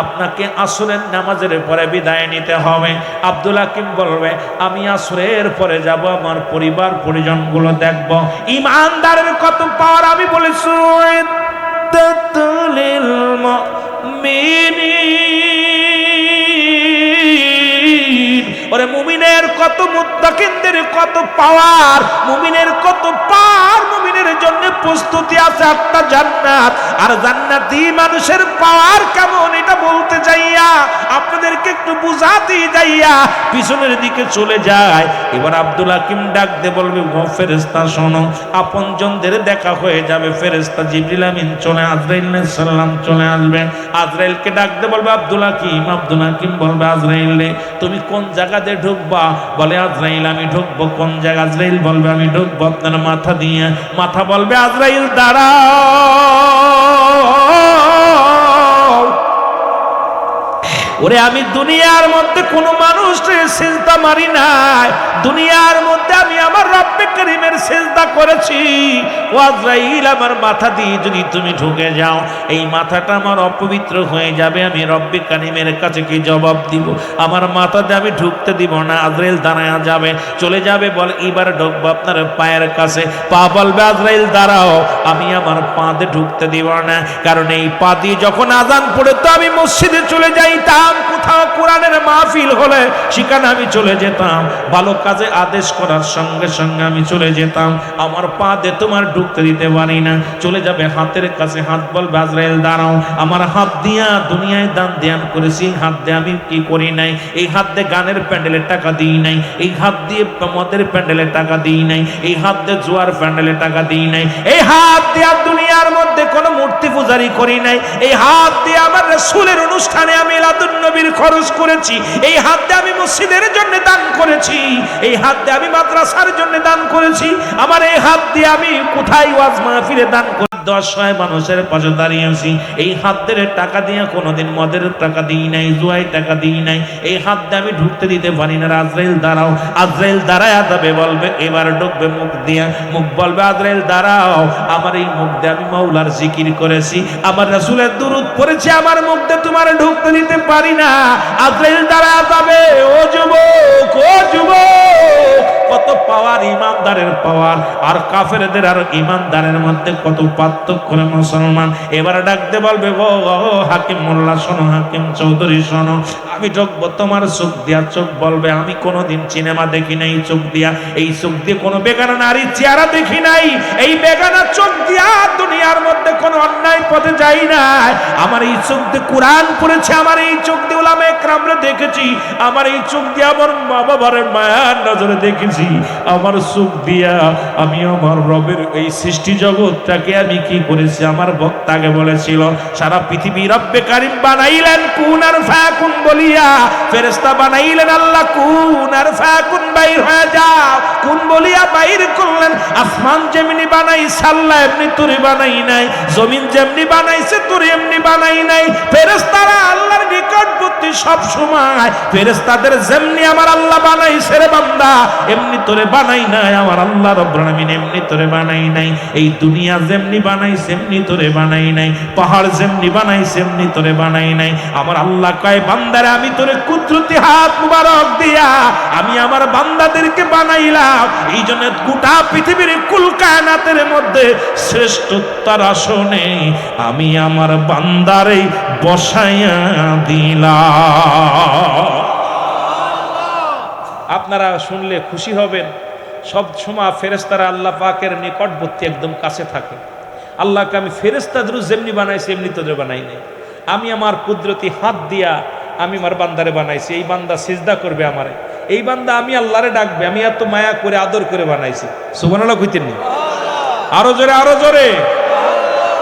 আপনাকে আসরের নামাজের পরে বিদায় নিতে হবে। আব্দুল হাকিম বলবে আমি আসরের পরে যাব, আমার পরিবার পরিজনগুলো দেখব। ইমানদারের কত পাওয়ার আমি বলেছি, লিল মুমিনিন, ওরে মুমিনের কত, মুত্তাকিনদের কত পাওয়ার, মুমিনের কত পাওয়ার, মুমিনের জন্য প্রস্তুতি আছে একটা জান্নাত। আর জান্নাতি মানুষের পাওয়ার কেমন এটা বলতে যাইয়া আপনাদেরকে একটু বুঝাতে যাইয়া পিছনের দিকে চলে যায়। এবার আব্দুল হাকিম ডাক দে বলবে ও ফেরেশতা শোনো, আপনজনদের দেখা হয়ে যাবে। ফেরেশতা জিবরিল আমিন চলে, আজরাইল আলাইহিস সালাম চলে আসবেন। আজরাইলকে ডাক দে বলবে আব্দুল হাকিম। আব্দুল হাকিম বলবে আজরাইল রে তুমি কোন জায়গাতে ঢুকবা? বলে আজরাইল আমি ঢুকবো কোন জায়গা? আজরাইল বলবে আমি ঢুকবো আপনার মাথা দিয়ে। মাথা বলবে আজরাইল দাঁড়াও, ওরে আমি দুনিয়ার মধ্যে কোনো মানুষের সিজদা মারি নাই, দুনিয়ার মধ্যে আমি আমার রব্বে করিমের সিজদা করেছি। ও আজরাইল আমার মাথা দিয়ে যদি তুমি ঢুকে যাও, এই মাথাটা আমার অপবিত্র হয়ে যাবে, আমি রব্বে করিমের কাছে কি জবাব দিব? আমার মাথাতে আমি ঢুকতে দিব না। আজরাইল দাঁড়ায়া যাবে, চলে যাবে, বলে এবার ঢুকবো আপনার পায়ের কাছে। পা বলবে আজরাইল দাঁড়াও, আমি আমার পাতে ঢুকতে দিব না, কারণ এই পা দিয়ে যখন আজান পড়ে তো আমি মসজিদে চলে যাইতাম, কোথাও কোরআনের মাহফিল হলে সেখানে আমি চলে যেতাম, ভালো কাজে আদেশ করার সঙ্গে সঙ্গে আমি চলে যেতাম, আমার পা দিয়ে তোমার ঢুকতে দিতে পারি না। চলে যাবে হাতের কাছে, হাত বলবে আজরাইল দাঁড়াও, আমার হাত দিয়া দুনিয়ায় দান ধ্যান করেছি, হাত দিয়ে আমি কি করি নাই? এই হাত দিয়ে গানের প্যান্ডেলের টাকা দিই নাই, এই হাত দিয়ে মদের প্যান্ডেলের টাকা দিই নাই, এই হাত দিয়ে জুয়ার প্যান্ডেলের টাকা দিই নাই, এই হাত দিয়ে দুনিয়ার মধ্যে কোনো মূর্তি পূজারি করি নাই, এই হাত দিয়ে আমার রাসূলের অনুষ্ঠানে আমি মিলাদুন নবীর খরচ করেছি, এই হাত দিয়ে আমি মসজিদের জন্য দান করেছি, এই হাত দিয়ে আমি মাদ্রাসার জন্য দান করেছি, আমার এই হাত দিয়ে আমি কোথায় ওয়াজ মাহফিলে দান করেছি, 10 মানুষের পাশে দাঁড়িয়েছি, এই হাত দিয়ে টাকা দিয়ে কোনোদিন মদের টাকা দিই নাই, জুয়ায় টাকা দিই নাই, এই হাত দিয়ে আমি ঢুকতে দিতে পারি না। আজরাইল দাঁড়াও, আজরাইল দাঁড়ায়া যাবে, বলবে এবার ঢুকবে মুখ দিয়ে, মুখ বলবে আজরাইল দাঁড়াও, আমার এই মুখ দিয়ে আমি মাওলার জিকির করেছি, আমার রাসূলের দুরূদ পড়েছি, আমার মুখ দিয়ে তোমার ঢুকতে দিতে পারি না। আজরাইল দাঁড়ায়া যাবে, ও যুবক, ও যুবক, কত পাওয়ার ইমানদারের পাওয়ার আর কাফেরদের আর ইমানদারের মধ্যে কত পার্থক্য রে মুসলমান। এবার ডাকতে বলবে ও হাকিম মোল্লা শোনো, হাকিম চৌধুরী শোনো, আমি ঢুকবো তোমার চোখ দিয়া। চোখ বলবে আমি কোনোদিন সিনেমা দেখি নাই চোখ দিয়া, এই চোখ দিয়ে কোনো বেগানা নারী চেহারা দেখি নাই, এই বেগানা চোখ দিয়া দুনিয়ার মধ্যে কোনো অন্যায় পথে যাই নাই, আমার এই চোখ দিয়ে কোরআন পড়েছে, আমার এই চোখ দিয়ে উলামায়ে কেরামরে দেখেছি, আমার এই চোখ দিয়ে আমার মা বাবার মায়ার নজরে দেখেছি, আছি, আমার চোখ দিয়া আমি আমার রবের এই সৃষ্টি জগৎটাকে আমি কি করেছি। আমার বক্তাকে বলেছিল সারা পৃথিবী রব্বে কারিম বানাইলেন কুন আর ফায়াকুন বলিয়া, ফেরেশতা বানাইলেন আল্লাহ কুন আর ফায়াকুন বাইর হয়ে যাও কুন বলিয়া বাইর করলেন। আসমান যেমনি বানাইছে আল্লাহ এমনি তোরে বানাই নাই, জমিন যেমনি বানাইছে তোরে এমনি বানাই নাই। ফেরেশতারা আল্লাহর নিকটবর্তী সব সময়, ফেরেশতাদের যেমনি আমার আল্লাহ বানাইছে রে বান্দা এমনি তোরে বানাই নাই। আমার আল্লাহ রব্বুল আলামিন এমনি তোরে বানাই নাই। এই দুনিয়া যেমনি বানাইছে এমনি তোরে বানাই নাই, পাহাড় যেমনি বানাইছে এমনি তোরে বানাই নাই। আমার আল্লাহ কয় বান্দারে আমি তোরে কুদরতি হাত মুবারক দিয়া আমি আমার বান্দাদেরকে বানাইলাম। এই জন্য গোটা পৃথিবীর কুল কায়নাতের মধ্যে শ্রেষ্ঠতার আসনে আমি আমার বান্দারে বসাইয়া দিলাম। আপনারা শুনলে খুশি হবেন, সব সময় ফেরেশতারা আল্লাহ পাকের নিকটবর্তী একদম কাছে থাকে। আল্লাহকে আমি ফেরেশতাদের যেমনি বানাইছি এমনি তোদের বানাই নাই। আমি আমার কুদরতি হাত দিয়া আমি আমার বান্দারে বানাইছি। এই বান্দা সিজদা করবে আমারে, এই বান্দা আমি আল্লাহরে ডাকবে, আমি এত মায়া করে আদর করে বানাইছি। সুবহানাল্লাহ কইতেন নি? আরো জোরে আরো জোরে।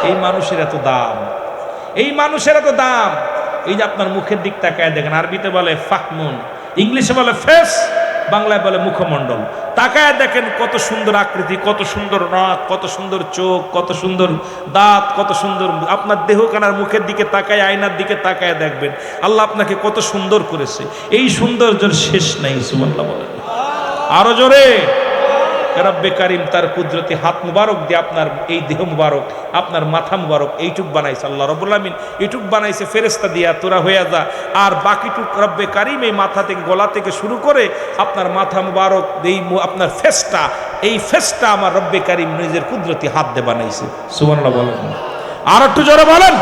এই মানুষের এত দাম, এই মানুষের এত দাম। এই যে আপনার মুখের দিক তাকায় দেখেন, আরবিতে বলে ফাহমুন, ইংলিশে বলে ফেস, বাংলায় বলে মুখমণ্ডল। তাকায় দেখেন কত সুন্দর আকৃতি, কত সুন্দর নাক, কত সুন্দর চোখ, কত সুন্দর দাঁত, কত সুন্দর। আপনার দেহখানার মুখের দিকে তাকায়, আয়নার দিকে তাকায় দেখবেন আল্লাহ আপনাকে কত সুন্দর করেছে। এই সৌন্দর্যের শেষ নাই। সুবহানাল্লাহ বলেন আরো জোরে। রব্বে কারিম তার কুদরতি হাত মুবারক দিয়ে আপনার এই দেহ মুবারক, আপনার মাথা মুবারক এইটুক বানাইছে আল্লাহ রব্বুল আমিন। এইটুক বানাইছে ফেরেশতা দিয়া তোরা হয়ে যা, আর বাকিটুক রব্বে কারিম এই মাথা থেকে গলা থেকে শুরু করে আপনার মাথা মুবারক এই আপনার ফেসটা, এই ফেসটা আমার রব্বে কারিম নিজের কুদরতি হাত দিয়ে বানাইছে। সুবহানাল্লাহ বলেন আর একটু জোরে বলেন,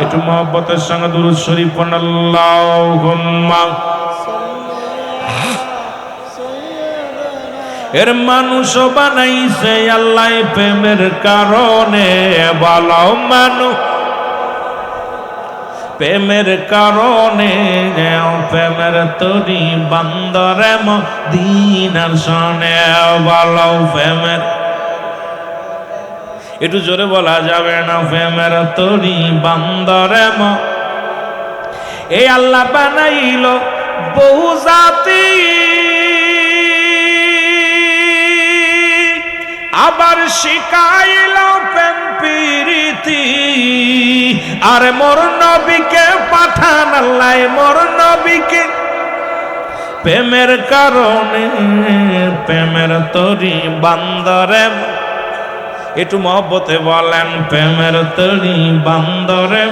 একটু মহব্বতের সঙ্গে দুরূদ শরীফ পড়ুন। আল্লাহুম্মা এর মানুষ বানাইছে আল্লাহ প্রেমের কারণে, বলো মানুষ প্রেমের কারণে, প্রেমের তরি বান্দরে মদিনার শনে, বলো প্রেমের। একটু জোরে বলা যাবে না? প্রেমের তরি বান্দরে এই আল্লাহ বানাইল বহু জাতি, আবার শিখাইল প্রেম প্রীতি। আর মোর নবীকে পাঠান আল্লাহ, মোর নবীকে প্রেমের কারণে, প্রেমের তরি বান্দরে। একটু মহব্বতে বলেন প্রেমের তরি বান্দরে।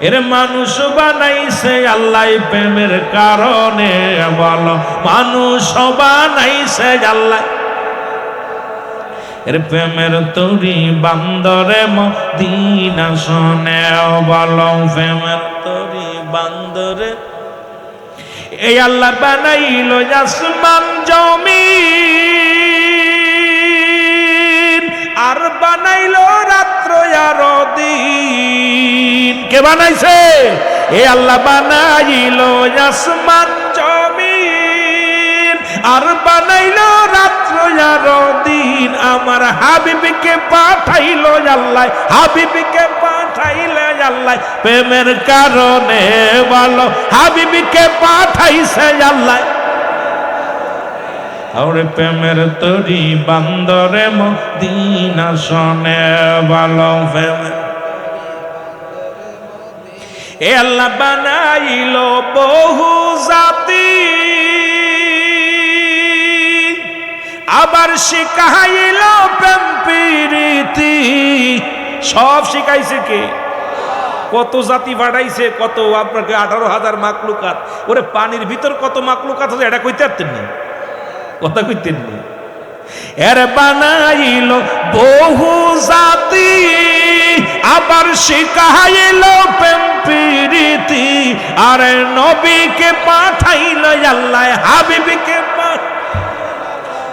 এর মানুষ বানাইছে আল্লাহ প্রেমের কারণে, বলো মানুষ বানাইছে আল্লাহ এর প্রেমের তরি বান্দরে মদিনা শোনে, বলো প্রেমের তরি বান্দরে। এই আল্লাহ বানাইল আসমান জমিন, আর বানাইল রাত্র আর দিন। কে বানাইছে? এই আল্লাহ বানাইল আসমান জমিন, আর বানাইল রাত্র আর দিন। আমার হাবিবকে পাঠাইল আল্লাহ, হাবিবকে পাঠাইল আল্লাহ প্রেমের কারণে, বলো হাবিবকে পাঠাইছে আল্লাহ। আর প্রেমের তরি বান্দরে মদিনা শোনে, বলো প্রেমের। এ আল্লাহ বানাইল বহু জাতি, আবার শিখাইল প্রেম প্রীতি। সব শিখাইছে কে? কত জাতি বাড়াইছে, কত আপনাকে 18,000 মাকলুকাত। ওরে পানির ভিতর কত মাকলুকাত আছে এটা কইতে পারতেন না, কথা কইতেন না। এর বানাইল বহু জাতি, আবার শিখাইল প্রেম প্রীতি। আর নবীকে পাঠাইল আল্লাহ, হাবিবকে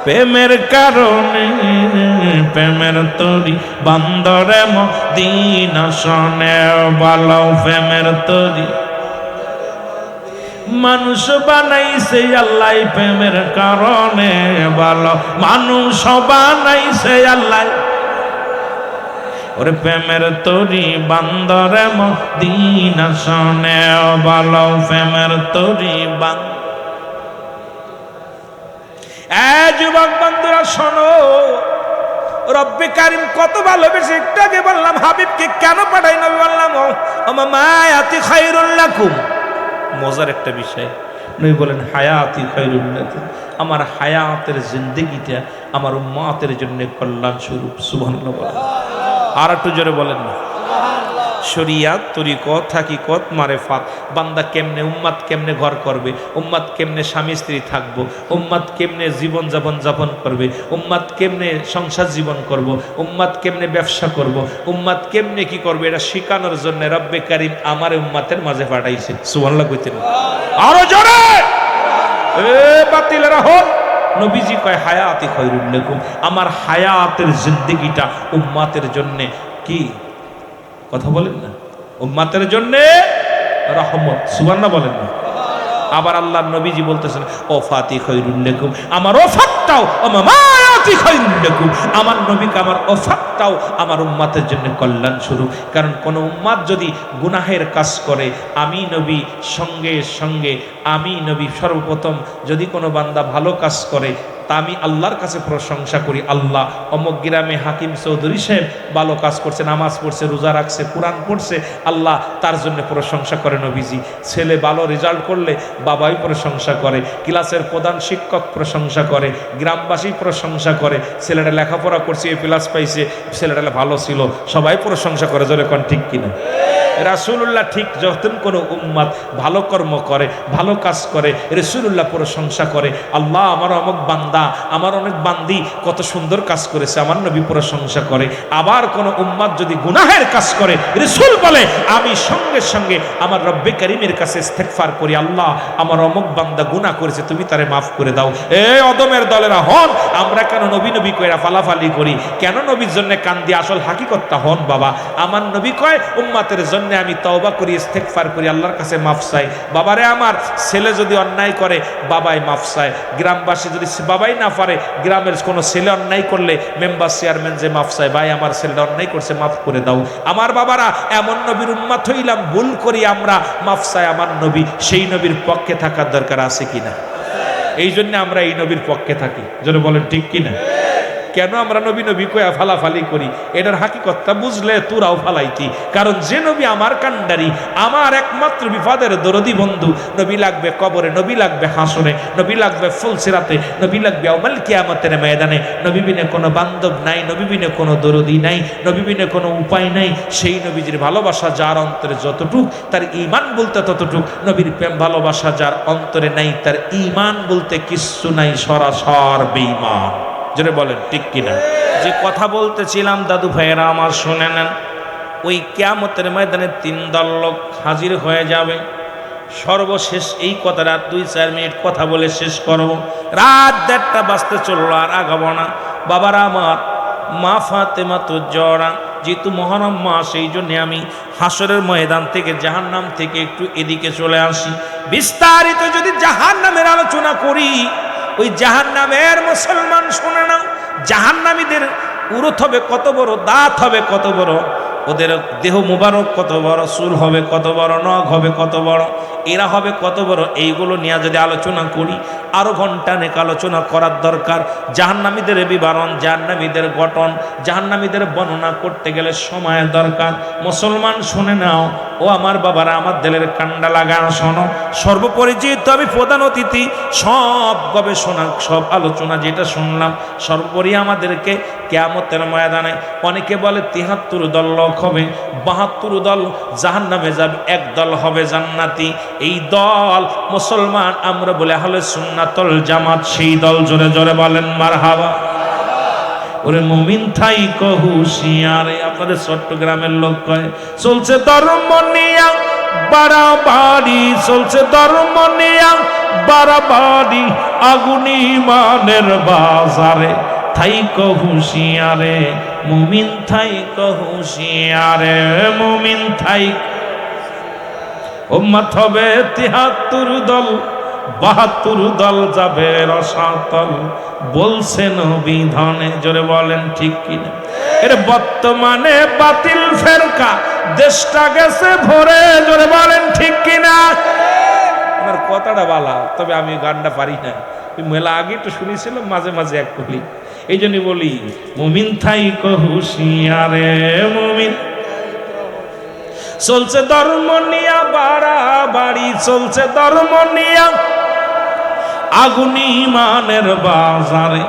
প্রেমের কারণে, প্রেমের তরি বান্দরে মদিনা শোনে, বলো প্রেমের তরি। মানুষ বানাইছে আল্লাহ প্রেমের কারণে, বলো মানুষ বানাইছে আল্লাহ। ওরে প্রেমের তরি বান্দরে মদিনা শোনে, বলো প্রেমের তরি বান্দ। যুবক বন্ধুরা শোনো, রব্বে কারিম কত ভালোবেসে, একটু আগে বললাম হাবিবকে কেন পাঠাই, নবী বললাম ও মায়াতি খায়রুল লাকুম। মজার একটা বিষয়, নবী বলেন হায়াতি খায়রুল লাকুম, আমার হায়াতের জিন্দেগিটা আমার উম্মতের জন্য কল্যাণ স্বরূপ। সুবহানাল্লাহ বলেন, আর একটু জোরে বলেন না। শরিয়াত, তরিকত, হাকিকত, মারেফাত, বান্দা কেমনে উম্মাত কেমনে ঘর করবে, উম্মাত কেমনে স্বামী স্ত্রী থাকবো, উম্মাত কেমনে জীবন যাপন করবে, উম্মাত কেমনে সংসার জীবন করব, উম্মাত কেমনে ব্যবসা করব, উম্মাত কেমনে কি করবে, এটা শিখানোর জন্য রব্বে কারিম আমার উম্মাতের মাঝে পাঠাইছে। সুবহানাল্লাহ কইতেন আরো জোরে, এ বাতিলেরা হল। নবীজি কয় হায়াতি খায়রুল লাকুম, আমার হায়াতের জিন্দেগিটা উম্মাতের জন্য কি, কথা বলেন না, উম্মাতের জন্য রহমত। সুবহানাল্লাহ বলেন না। আবার আল্লাহর নবীজি বলতেছেন ওফাতি খায়রুল লাকুম, আমার ওফাতটাও মামায়াতি খায়রুল লাকুম, আমার নবীকে আমার ওফাতটাও আমার উম্মাতের জন্য কল্যাণ স্বরূপ। কারণ কোন উম্মাত যদি গুনাহের কাজ করে, আমি নবী সঙ্গে সঙ্গে, আমি নবী সর্বপ্রথম যদি কোনো বান্দা ভালো কাজ করে, তা আমি আল্লাহর কাছে প্রশংসা করি, আল্লাহ অমুক গ্রামে হাকিম চৌধুরী সাহেব ভালো কাজ করছে, নামাজ পড়ছে, রোজা রাখছে, কোরআন পড়ছে, আল্লাহ তার জন্য প্রশংসা করে নবীজি। ছেলে ভালো রেজাল্ট করলে বাবাই প্রশংসা করে, ক্লাসের প্রধান শিক্ষক প্রশংসা করে, গ্রামবাসী প্রশংসা করে, ছেলেটা লেখাপড়া করছে, এ প্লাস পাইছে, ছেলেটা ভালো ছিল, সবাই প্রশংসা করে। জোরে কোন ঠিক কিনা? রাসূলুল্লাহ ঠিক যখন কোনো উম্মাত ভালো কর্ম করে, ভালো কাজ করে, রাসূলুল্লাহ প্রশংসা করে, আল্লাহ আমার অমুক বান্দা, আমার অনেক বান্দি কত সুন্দর কাজ করেছে, আমার নবী প্রশংসা করে। আবার কোন উম্মাত যদি গুনাহের কাজ করে, রাসূল বলে আমি সঙ্গে সঙ্গে আমার রব্বে কারীমের কাছে ইস্তেগফার করি, আল্লাহ আমার অমুক বান্দা গুনাহ করেছে, তুমি তারে মাফ করে দাও। এই অদমের দলেরা হন, আমরা কেন নবী নবী কইরা ফালাফালি করি, কেন নবীর জন্য কান্দি? আসল হাকিকতটা হন বাবা। আমার নবী কয় উম্মাতের জন্য আমি তওবা করি, ইস্তেগফার করি, আল্লাহর কাছে মাফ চাই। বাবারে আমার ছেলে যদি অন্যায় করে, বাবাই মাফ চায়। গ্রামবাসী যদি বাবাই না পারে, গ্রামের কোনো ছেলে অন্যায় করলে মেম্বার চেয়ারম্যান যে মাফ চায়, ভাই আমার ছেলেটা অন্যায় করছে, মাফ করে দাও। আমার বাবারা এমন নবীর উম্মত হইলাম, ভুল করি আমরা, মাফ চাই আমার নবী। সেই নবীর পক্ষে থাকার দরকার আছে কিনা? এই জন্য আমরা এই নবীর পক্ষে থাকি। যেন বলেন ঠিক কিনা? কেন আমরা নবী নবী কয়া ফালাফালি করি? এটার হাকিকতটা বুঝলে তোরাও ফালাইতি। কারণ যে নবী আমার কান্ডারি, আমার একমাত্র বিপদের দরদি বন্ধু, নবী লাগবে কবরে, নবী লাগবে হাসরে, নবী লাগবে ফুলসিরাতে, নবী লাগবে ইয়াউমুল কিয়ামতের ময়দানে। নবী বিনে কোনো বান্ধব নাই, নবী বিনে কোনো দরদি নাই, নবী বিনে কোনো উপায় নাই। সেই নবীজির ভালোবাসা যার অন্তরে যতটুক, তার ঈমান বলতে ততটুক। নবীর প্রেম ভালোবাসা যার অন্তরে নাই, তার ঈমান বলতে কিচ্ছু নাই, সরাসর বেঈমান। জোরে বলেন ঠিক কিনা? যে কথা বলতেছিলাম দাদু ভাইয়েরা আমার শুনে নেন, ওই কিয়ামতের ময়দানে 3 দল লোক হাজির হয়ে যাবে। সর্বশেষ এই কথাটা 2-4 মিনিট কথা বলে শেষ করব। রাত 1:30 বাজতে চললো, আর আগাবো না। বাবারা আমার, মা ফাতেমা তো জরা, যেহেতু মহরম মাস, সেই জন্য আমি হাসরের ময়দান থেকে, জাহান্নাম থেকে একটু এদিকে চলে আসি। বিস্তারিত যদি জাহান্নামের আলোচনা করি, ওই জাহান্নামের মুসলমান শুনে নাও, জাহান্নামীদের উরুত হবে কত বড়, দাঁত হবে কত বড়, ওদের দেহ মুবারক কত বড়, চুল হবে কত বড়, নখ হবে কত বড়, এরা হবে কত বড়, এইগুলো নিয়ে যদি আলোচনা করি আরো ঘন্টা নেক আলোচনা করার দরকার। জাহান্নামীদের বিবরণ, জাহান্নামীদের গঠন, জাহান্নামীদের বর্ণনা করতে গেলে সময়ের দরকার। মুসলমান শুনে নাও, ও আমার বাবারা, আমার দিলের কান্ডা লাগানো শোনো। সর্বপরিচিত আমি প্রধান অতিথি, সব গবেষণা, সব আলোচনা যেটা শুনলাম, সর্বোপরি আমাদেরকে কিয়ামতের ময়দানে অনেকে বলে 73 দল লোক হবে, 72 দল জাহান্নামে যাবে, 1 দল হবে জান্নাতি। এই দল মুসলমান আমরা বলে আহলে সুন্নাতুল জামাত, সেই দল। জোরে জোরে বলেন মারহাবা। ওরে মুমিন থাই হুঁশিয়ারে, আপনাদের চট্টগ্রামের লোক কয় চলছে ধর্ম নিয়া বাড়াবাড়ি, চলছে ধর্ম নিয়া বাড়াবাড়ি, আগুনি মানের বাজারে, থাইক হুঁশিয়ারে মুমিন, থাইক হুঁশিয়ারে মুমিন, থাইক। উম্মত হবে ৭৩ দল, ৭২ দল যাবে রসাতল, বলছে নবী ধনে। জোরে বলেন ঠিক কিনা? এর বর্তমানে বাতিল ফেরকা দেশটা গেছে ভরে। জোরে বলেন ঠিক কিনা? আমার কথাটা বালা, তবে আমি গানটা পারি না। মেলা আগে তো শুনেছিলাম, মাঝে মাঝে এক কলি। এই জন্য বলি, মুমিন থাইক হুঁশিয়ারে মুমিন, চলছে ধর্ম নিয়া বাড়াবাড়ি, চলছে ধর্ম নিয়া আগুন ইমানের বাজারে,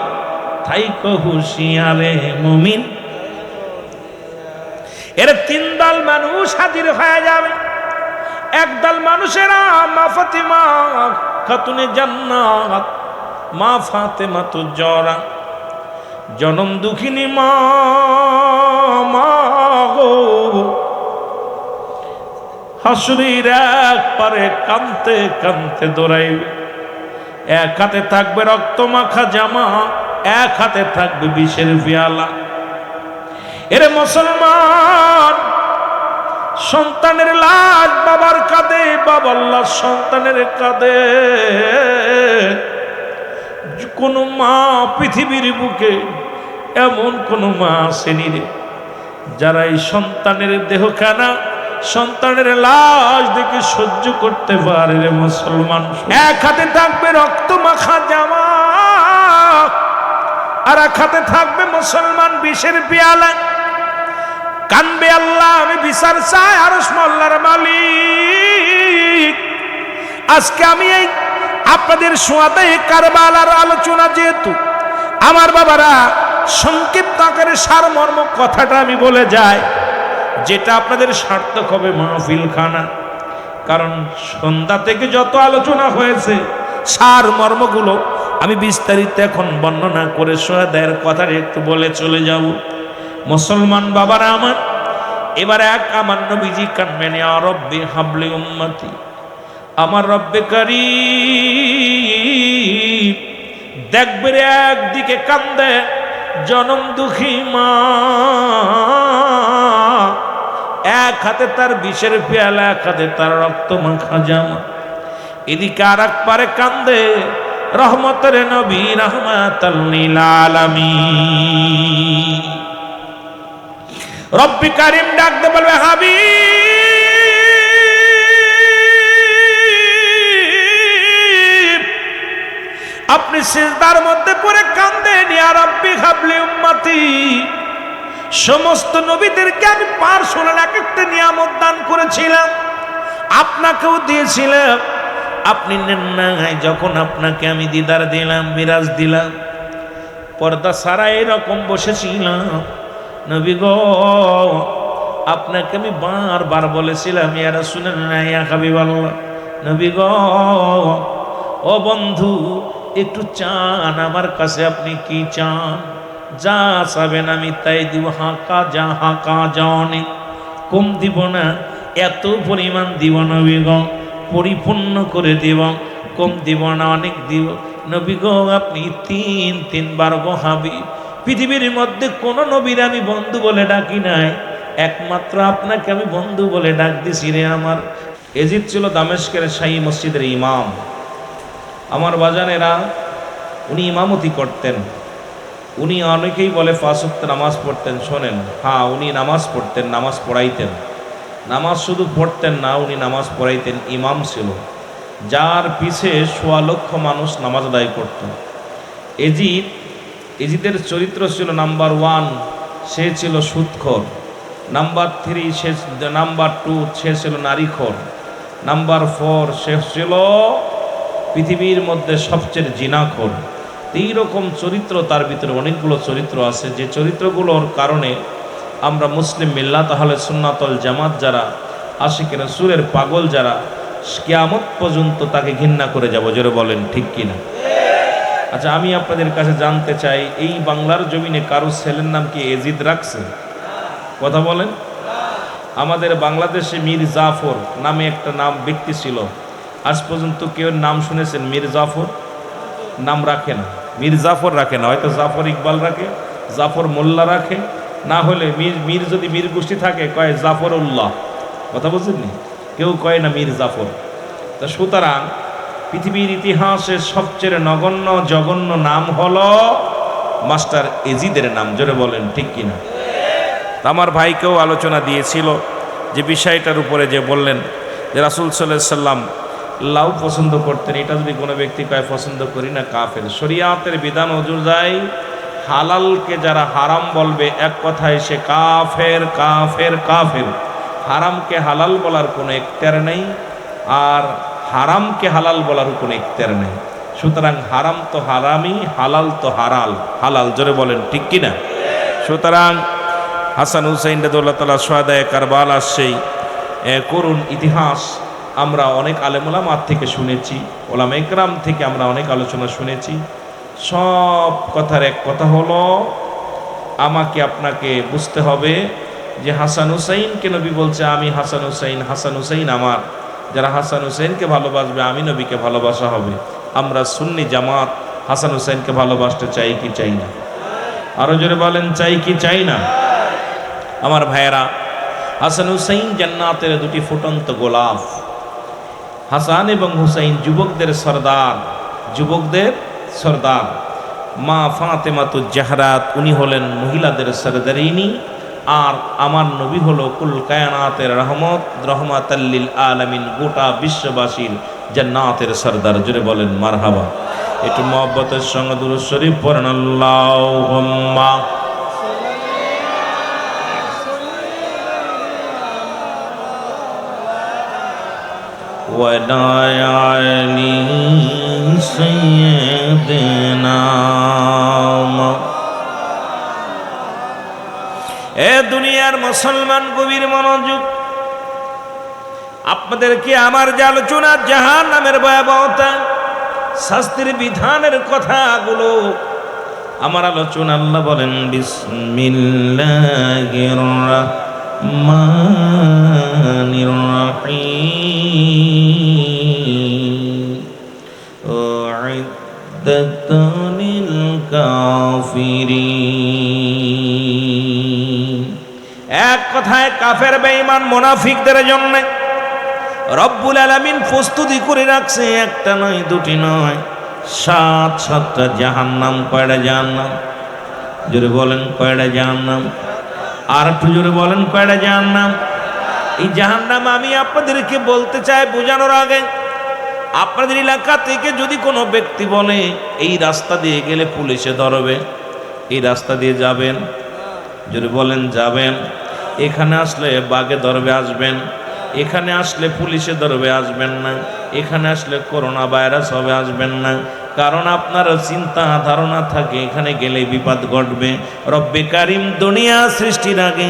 থাইক হুঁশিয়ারে মুমিন। এর ৩ দল মানুষ হাজির হয়ে যাবে। একদল মানুষেরা মা ফাতিমা খাতুনে জান্নাত, মা ফাতেমা তো জরা, জনম দুঃখিনী মা গো, হাসুরির এক পারে কানতে কানতে দৌড়াইবে। এক হাতে থাকবে রক্ত মাখা জামা, এক হাতে থাকবে বিষের পেয়ালা। এরে মুসলমান, সন্তানের লাশ বাবার কাঁধে, বাবার লাশ সন্তানের কাঁধে। কোন মা পৃথিবীর বুকে এমন কোন মা আসেনি রে, যারা এই সন্তানের দেহখানা, সন্তানের লাশ দেখে সহ্য করতে পারে রে মুসলমান। এক হাতে থাকবে রক্ত মাখা জামা, আর এক হাতে থাকবে মুসলমান বিষের পেয়ালা। কানবে আল্লাহ, আমি বিচার চাই, আরশ মোল্লার মালিক। আজকে আমি এই আপনাদের সোয়াদে কারবালার আলোচনা, যেহেতু আমার বাবারা সংক্ষিপ্ত আকারে সারমর্ম কথাটা আমি বলে যাই, যেটা আপনাদের সার্থক হবে মাহফিল খানা। কারণ সন্ধ্যা থেকে যত আলোচনা হয়েছে, সারমর্মগুলো আমি বিস্তারিত এখন বর্ণনা করে সোয়াদের কথাটা একটু বলে চলে যাব। মুসলমান বাবারা আমার, এবার এক আমার নবীজি কানবেন, ইয়া রব্বি হাবলি উম্মতি, আমার রব্বে কারীম। দেখবে একদিকে কান্দে জনম দুঃখী মা, এক হাতে তার বিষের পেয়ালা, এক হাতে তার রক্ত মাখা জামা। এদিকে আর এক পারে কান্দে রহমতের নবী রাহমাতাল লিল আলামিন। রব্বি কারীম ডাকতে বলবে, হাবিব আপনি সিজদার মধ্যে পড়ে কান্দেন, ইয়া রব্বি হাবলি উম্মতি। সমস্ত নবীদেরকে আমি পার্সোনাল এক একটা নিয়ামত দান করেছিলাম, আপনাকেও দিয়েছিলাম, আপনি নেন নাই। যখন আপনাকে আমি দিদার দিলাম, মিরাজ দিলাম, পর্দা ছাড়া এরকম বসেছিলাম। নবী গো, আপনাকে আমি বারবার বলেছিলাম, ইয়া রাসূলুল্লাহ, ইয়া হাবিবাল্লাহ, নবী গো, ও বন্ধু একটু চান আমার কাছে, আপনি কি চান? যা চাবেন আমি তাই দিব। হাঁকা যা অনেক, কম দিব না, এত পরিমাণ দিব নবী গো, পরিপূর্ণ করে দিব, কম দিব না, অনেক দিব। নবী গো, আপনি 3বার গো হাবিব, পৃথিবীর মধ্যে কোন নবীর আমি বন্ধু বলে ডাকি নাই, একমাত্র আপনাকে আমি বন্ধু বলে ডাক দিছি রে আমার। এজিদ ছিল দামেস্কের শাহী মসজিদের ইমাম। আমার বাজানেরা, উনি ইমামতি করতেন। উনি অনেকেই বলে 5 ওয়াক্ত নামাজ পড়তেন। শোনেন, হ্যাঁ, উনি নামাজ পড়তেন, নামাজ পড়াইতেন। নামাজ শুধু পড়তেন না, উনি নামাজ পড়াইতেন। ইমাম ছিল, যার পিছে 1.25 লক্ষ মানুষ নামাজ আদায় করত। এজিদের চরিত্র ছিল নাম্বার 1, সে ছিল সুদখোর। নাম্বার 3, নাম্বার 2 সে ছিল নারীখোর। নাম্বার 4 সে ছিল পৃথিবীর মধ্যে সবচেয়ে জিনাখোর। এইরকম চরিত্র তার ভিতরে অনেকগুলো চরিত্র আছে, যে চরিত্রগুলোর কারণে আমরা মুসলিম মিল্লাত আহলে সুন্নাত ওয়াল জামাত যারা, আশিক রাসূলের পাগল যারা, কিয়ামত পর্যন্ত তাকে ঘৃণা করে যাব। জোরে বলেন ঠিক কিনা? আচ্ছা, আমি আপনাদের কাছে জানতে চাই, এই বাংলার জমিনে কারো ছেলের নাম কি এজিদ রাখছে? কথা বলেন। আমাদের বাংলাদেশে মীর জাফর নামে একটা ব্যক্তি ছিল। আজ পর্যন্ত কেউ নাম শুনেছেন মীর জাফর? নাম রাখে না, মীর জাফর রাখে না। হয়তো জাফর ইকবাল রাখে, জাফর মোল্লা রাখে, না হলে মীর যদি মীর গোষ্ঠী থাকে কয় জাফর উল্লাহ। কথা বুঝলেন? কেউ কয় না মীর জাফর। তা সুতরাং পৃথিবীর ইতিহাসের সবচেয়ে নগণ্য জঘন্য নাম হলো মাস্টার এজিদের নাম। জোরে বলেন ঠিক কিনা? আমার ভাইকেও আলোচনা দিয়েছিল যে বিষয়টার উপরে, যে বললেন যে রাসূল সাল্লাল্লাহু আলাইহি সাল্লাম লাউ পছন্দ করতেন, এটা যদি কোনো ব্যক্তি কয় পছন্দ করি না, কাফের। শরিয়াতের বিধান অনুযায়ী হালালকে যারা হারাম বলবে, এক কথায় সে কাফের কাফের কাফের। হারামকে হালাল বলার কোনো এখতিয়ার নেই, আর হারামকে হালাল বলার কোনো এখতিয়ার নেই। সুতরাং হারাম তো হারামই, হালাল তো হালাল হালাল। জোরে বলেন ঠিক কিনা? সুতরাং হাসান হুসাইন রাদিয়াল্লাহু তাআলা শুহাদায়ে কারবালার সেই করুণ ইতিহাস আমরা অনেক আলেম ওলামার থেকে শুনেছি, ওলামা ইকরাম থেকে আমরা অনেক আলোচনা শুনেছি। সব কথার এক কথা হলো, আমাকে আপনাকে বুঝতে হবে যে হাসান হুসাইনকে নবী বলছে আমি হাসান হুসাইন, হাসান হুসাইন আমার। যারা হাসান হুসাইনকে ভালোবাসবে, আমি নবীকে ভালোবাসা হবে। আমরা সুন্নি জামাত হাসান হুসাইনকে ভালোবাসতে চাই কি চাই না? আরো জোরে বলেন, চাই কি চাই না? আমার ভাইয়েরা, হাসান হুসাইন জান্নাতের দুটি ফুটন্ত গোলাপ। হাসান এবং হুসাইন যুবকদের সরদার, যুবকদের সরদার। মা ফাতেমাতুজ জাহরাত, উনি হলেন মহিলাদের সরদারিনী। আর আমার নবী হলো কুল কায়নাতের রহমত, রহমাতাল লিল আলামিন, গোটা বিশ্ববাসীর জান্নাতের সরদার। জোরে বলেন মারহাবা। একটু মহব্বতের সঙ্গে দুরূদ শরীফ পড়েন, আল্লাহুম্মা ওয়ালা আলি সাইয়্যিদিনা। এ দুনিয়ার মুসলমান, গভীর মনোযোগ। আপনাদেরকে আমার যে আলোচনা জাহান্নামের ভয়াবহতা, শাস্তির বিধানের কথাগুলো, আমার আলোচনা আল্লাহ বলেন বিসমিল্লাহির রাহমানির রাহিম। উইদ্দাতুন লিল কাফিরিন। এক কথায় কাফের বেঈমান মুনাফিকদের জন্য রব্বুল আলামিন প্রস্তুতি করে রাখছে, একটা নয় দুটি নয়, 7-7টা জাহান্নাম। কয়টা জাহান্নাম? জোরে বলেন কয়টা জাহান্নাম? আর একটু জোরে বলেন কয়টা জাহান্নাম? এই জাহান্নাম আমি আপনাদেরকে বলতে চাই বোঝানোর আগে, আপনাদের এলাকা থেকে যদি কোনো ব্যক্তি বলে এই রাস্তা দিয়ে গেলে পুলিশে ধরবে, এই রাস্তা দিয়ে যাবেন, যদি বলেন যাবেন, এখানে আসলে বাগে ধরবে আসবেন, এখানে আসলে পুলিশে ধরবে আসবেন না, এখানে আসলে করোনা ভাইরাস হবে আসবেন না। কারণ আপনার চিন্তা ধারণা থাকে এখানে গেলে বিপদ ঘটবে। রব্বে কারিম দুনিয়া সৃষ্টির আগে,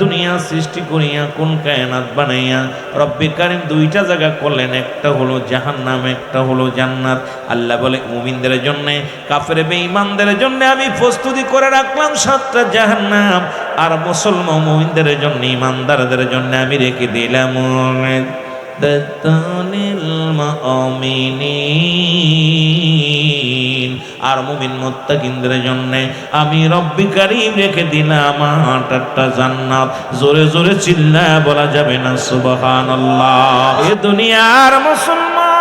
দুনিয়া সৃষ্টি করিয়া কোন কায়নাত বানাইয়া রব্বে কারিম দুইটা জায়গা করলেন, একটা হলো জাহান্নাম, একটা হলো জান্নাত। আল্লাহ বলে মুমিনদের জন্য, কাফের বেঈমানদের জন্য আমি প্রস্তুতি করে রাখলাম 7টা জাহান্নাম, আর মুসলমান মুমিনদের জন্য, ইমানদারদের জন্য আমি রেখে দিলাম আর মুমিন মুত্তাকিনদের জন্য আমি রব্বি কারীম রেখে দিলাম 8টা জান্নাত। জোরে জোরে চিল্লায় বলা যাবে না সুবহানাল্লাহ? এ দুনিয়ার মুসলমান,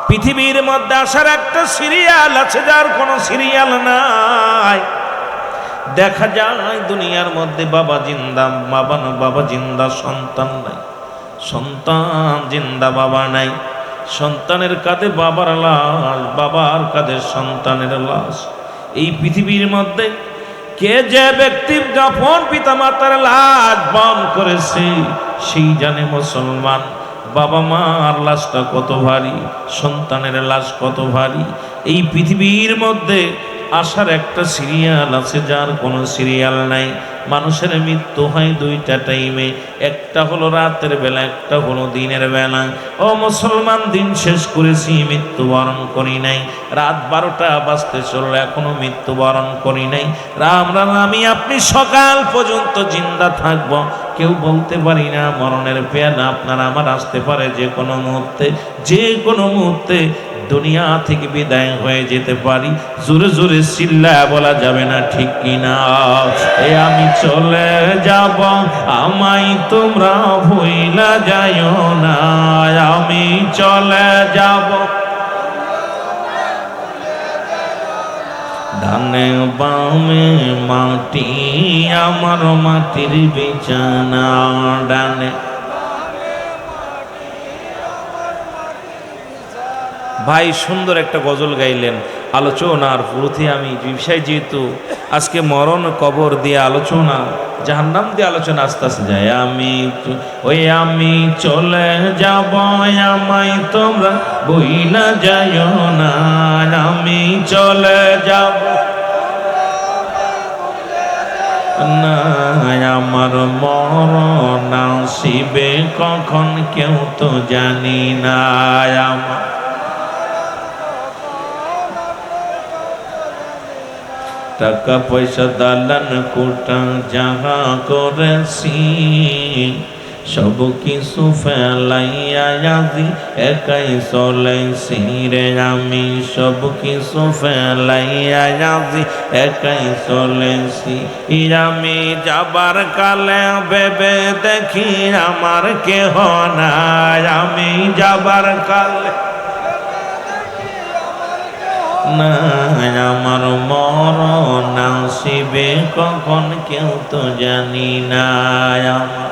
পৃথিবীর মধ্যে আসার একটা সিরিয়াল আছে, যার কোনো সিরিয়াল নাই। দেখা যায় দুনিয়ার মধ্যে বাবা জিন্দা, বাবা জিন্দা, সন্তান নাই, সন্তান জিন্দা, বাবা নাই। সন্তানের কাঁধে বাবার লাশ, বাবার কাঁধে সন্তানের লাশ। এই পৃথিবীর মধ্যে কে যে ব্যক্তি যখন পিতামাতার লাশ বহন করেছে সেই জানে মুসলমান বাবা মার লাশটা কত ভারী, সন্তানের লাশ কত ভারী। এই পৃথিবীর মধ্যে আসার একটা সিরিয়াল আছে, যার কোনো সিরিয়াল নাই। মানুষের মৃত্যু হয় 2টা টাইমে, একটা হলো রাতের বেলা, একটা হলো দিনের বেলা। ও মুসলমান, দিন শেষ করেছি, মৃত্যুবরণ করি নাই। রাত 12টা বাজতে চললো, এখনো মৃত্যুবরণ করি নাই। আমি আপনি সকাল পর্যন্ত জিন্দা থাকবো, কেউ বলতে পারি না। মরণের পেয়ালা আপনার আমার আসতে পারে যে কোনো মুহূর্তে, যে কোনো মুহূর্তে। দুনিয়া থেকে বিদায় হয়ে যেতে পারি। জোরে জোরে চিল্লায়া বলা যাবে না, ঠিক কিনা? এ আমি চলে যাব, আমায় তোমরা ভুইলা যাইও না। আমি চলে যাব, ডানে বামে মাটি আমার মাটির বিছানা, ডানে। ভাই সুন্দর একটা গজল গাইলেন। আলোচনার প্রতি আমি বিষয়, যেহেতু আজকে মরণ কবর দিয়ে আলোচনা, জাহান্নাম দিয়ে আলোচনা আস্তে আস্তে যায়। আমি চলে যাব, আমায় তোমরা বইলা যাইও না। আমি চলে যাব না, আমার মরণ আসিবে কখন কেউ তো জানি না। আমার টাকা পয়সা দালান কোটা যাহা করেছি, সব কিছু ফেলাইয়া আজি একাই চলাইছি রে। আমি সব কিছু ফেলাইয়া আজি একাই চলেছি। আমি যাবার কালে ভেবে দেখি আমার কেহ নাই। আমি যাবার কালে না, আমার মরণ আসিবে কখন কেউ তো জানি না। আমার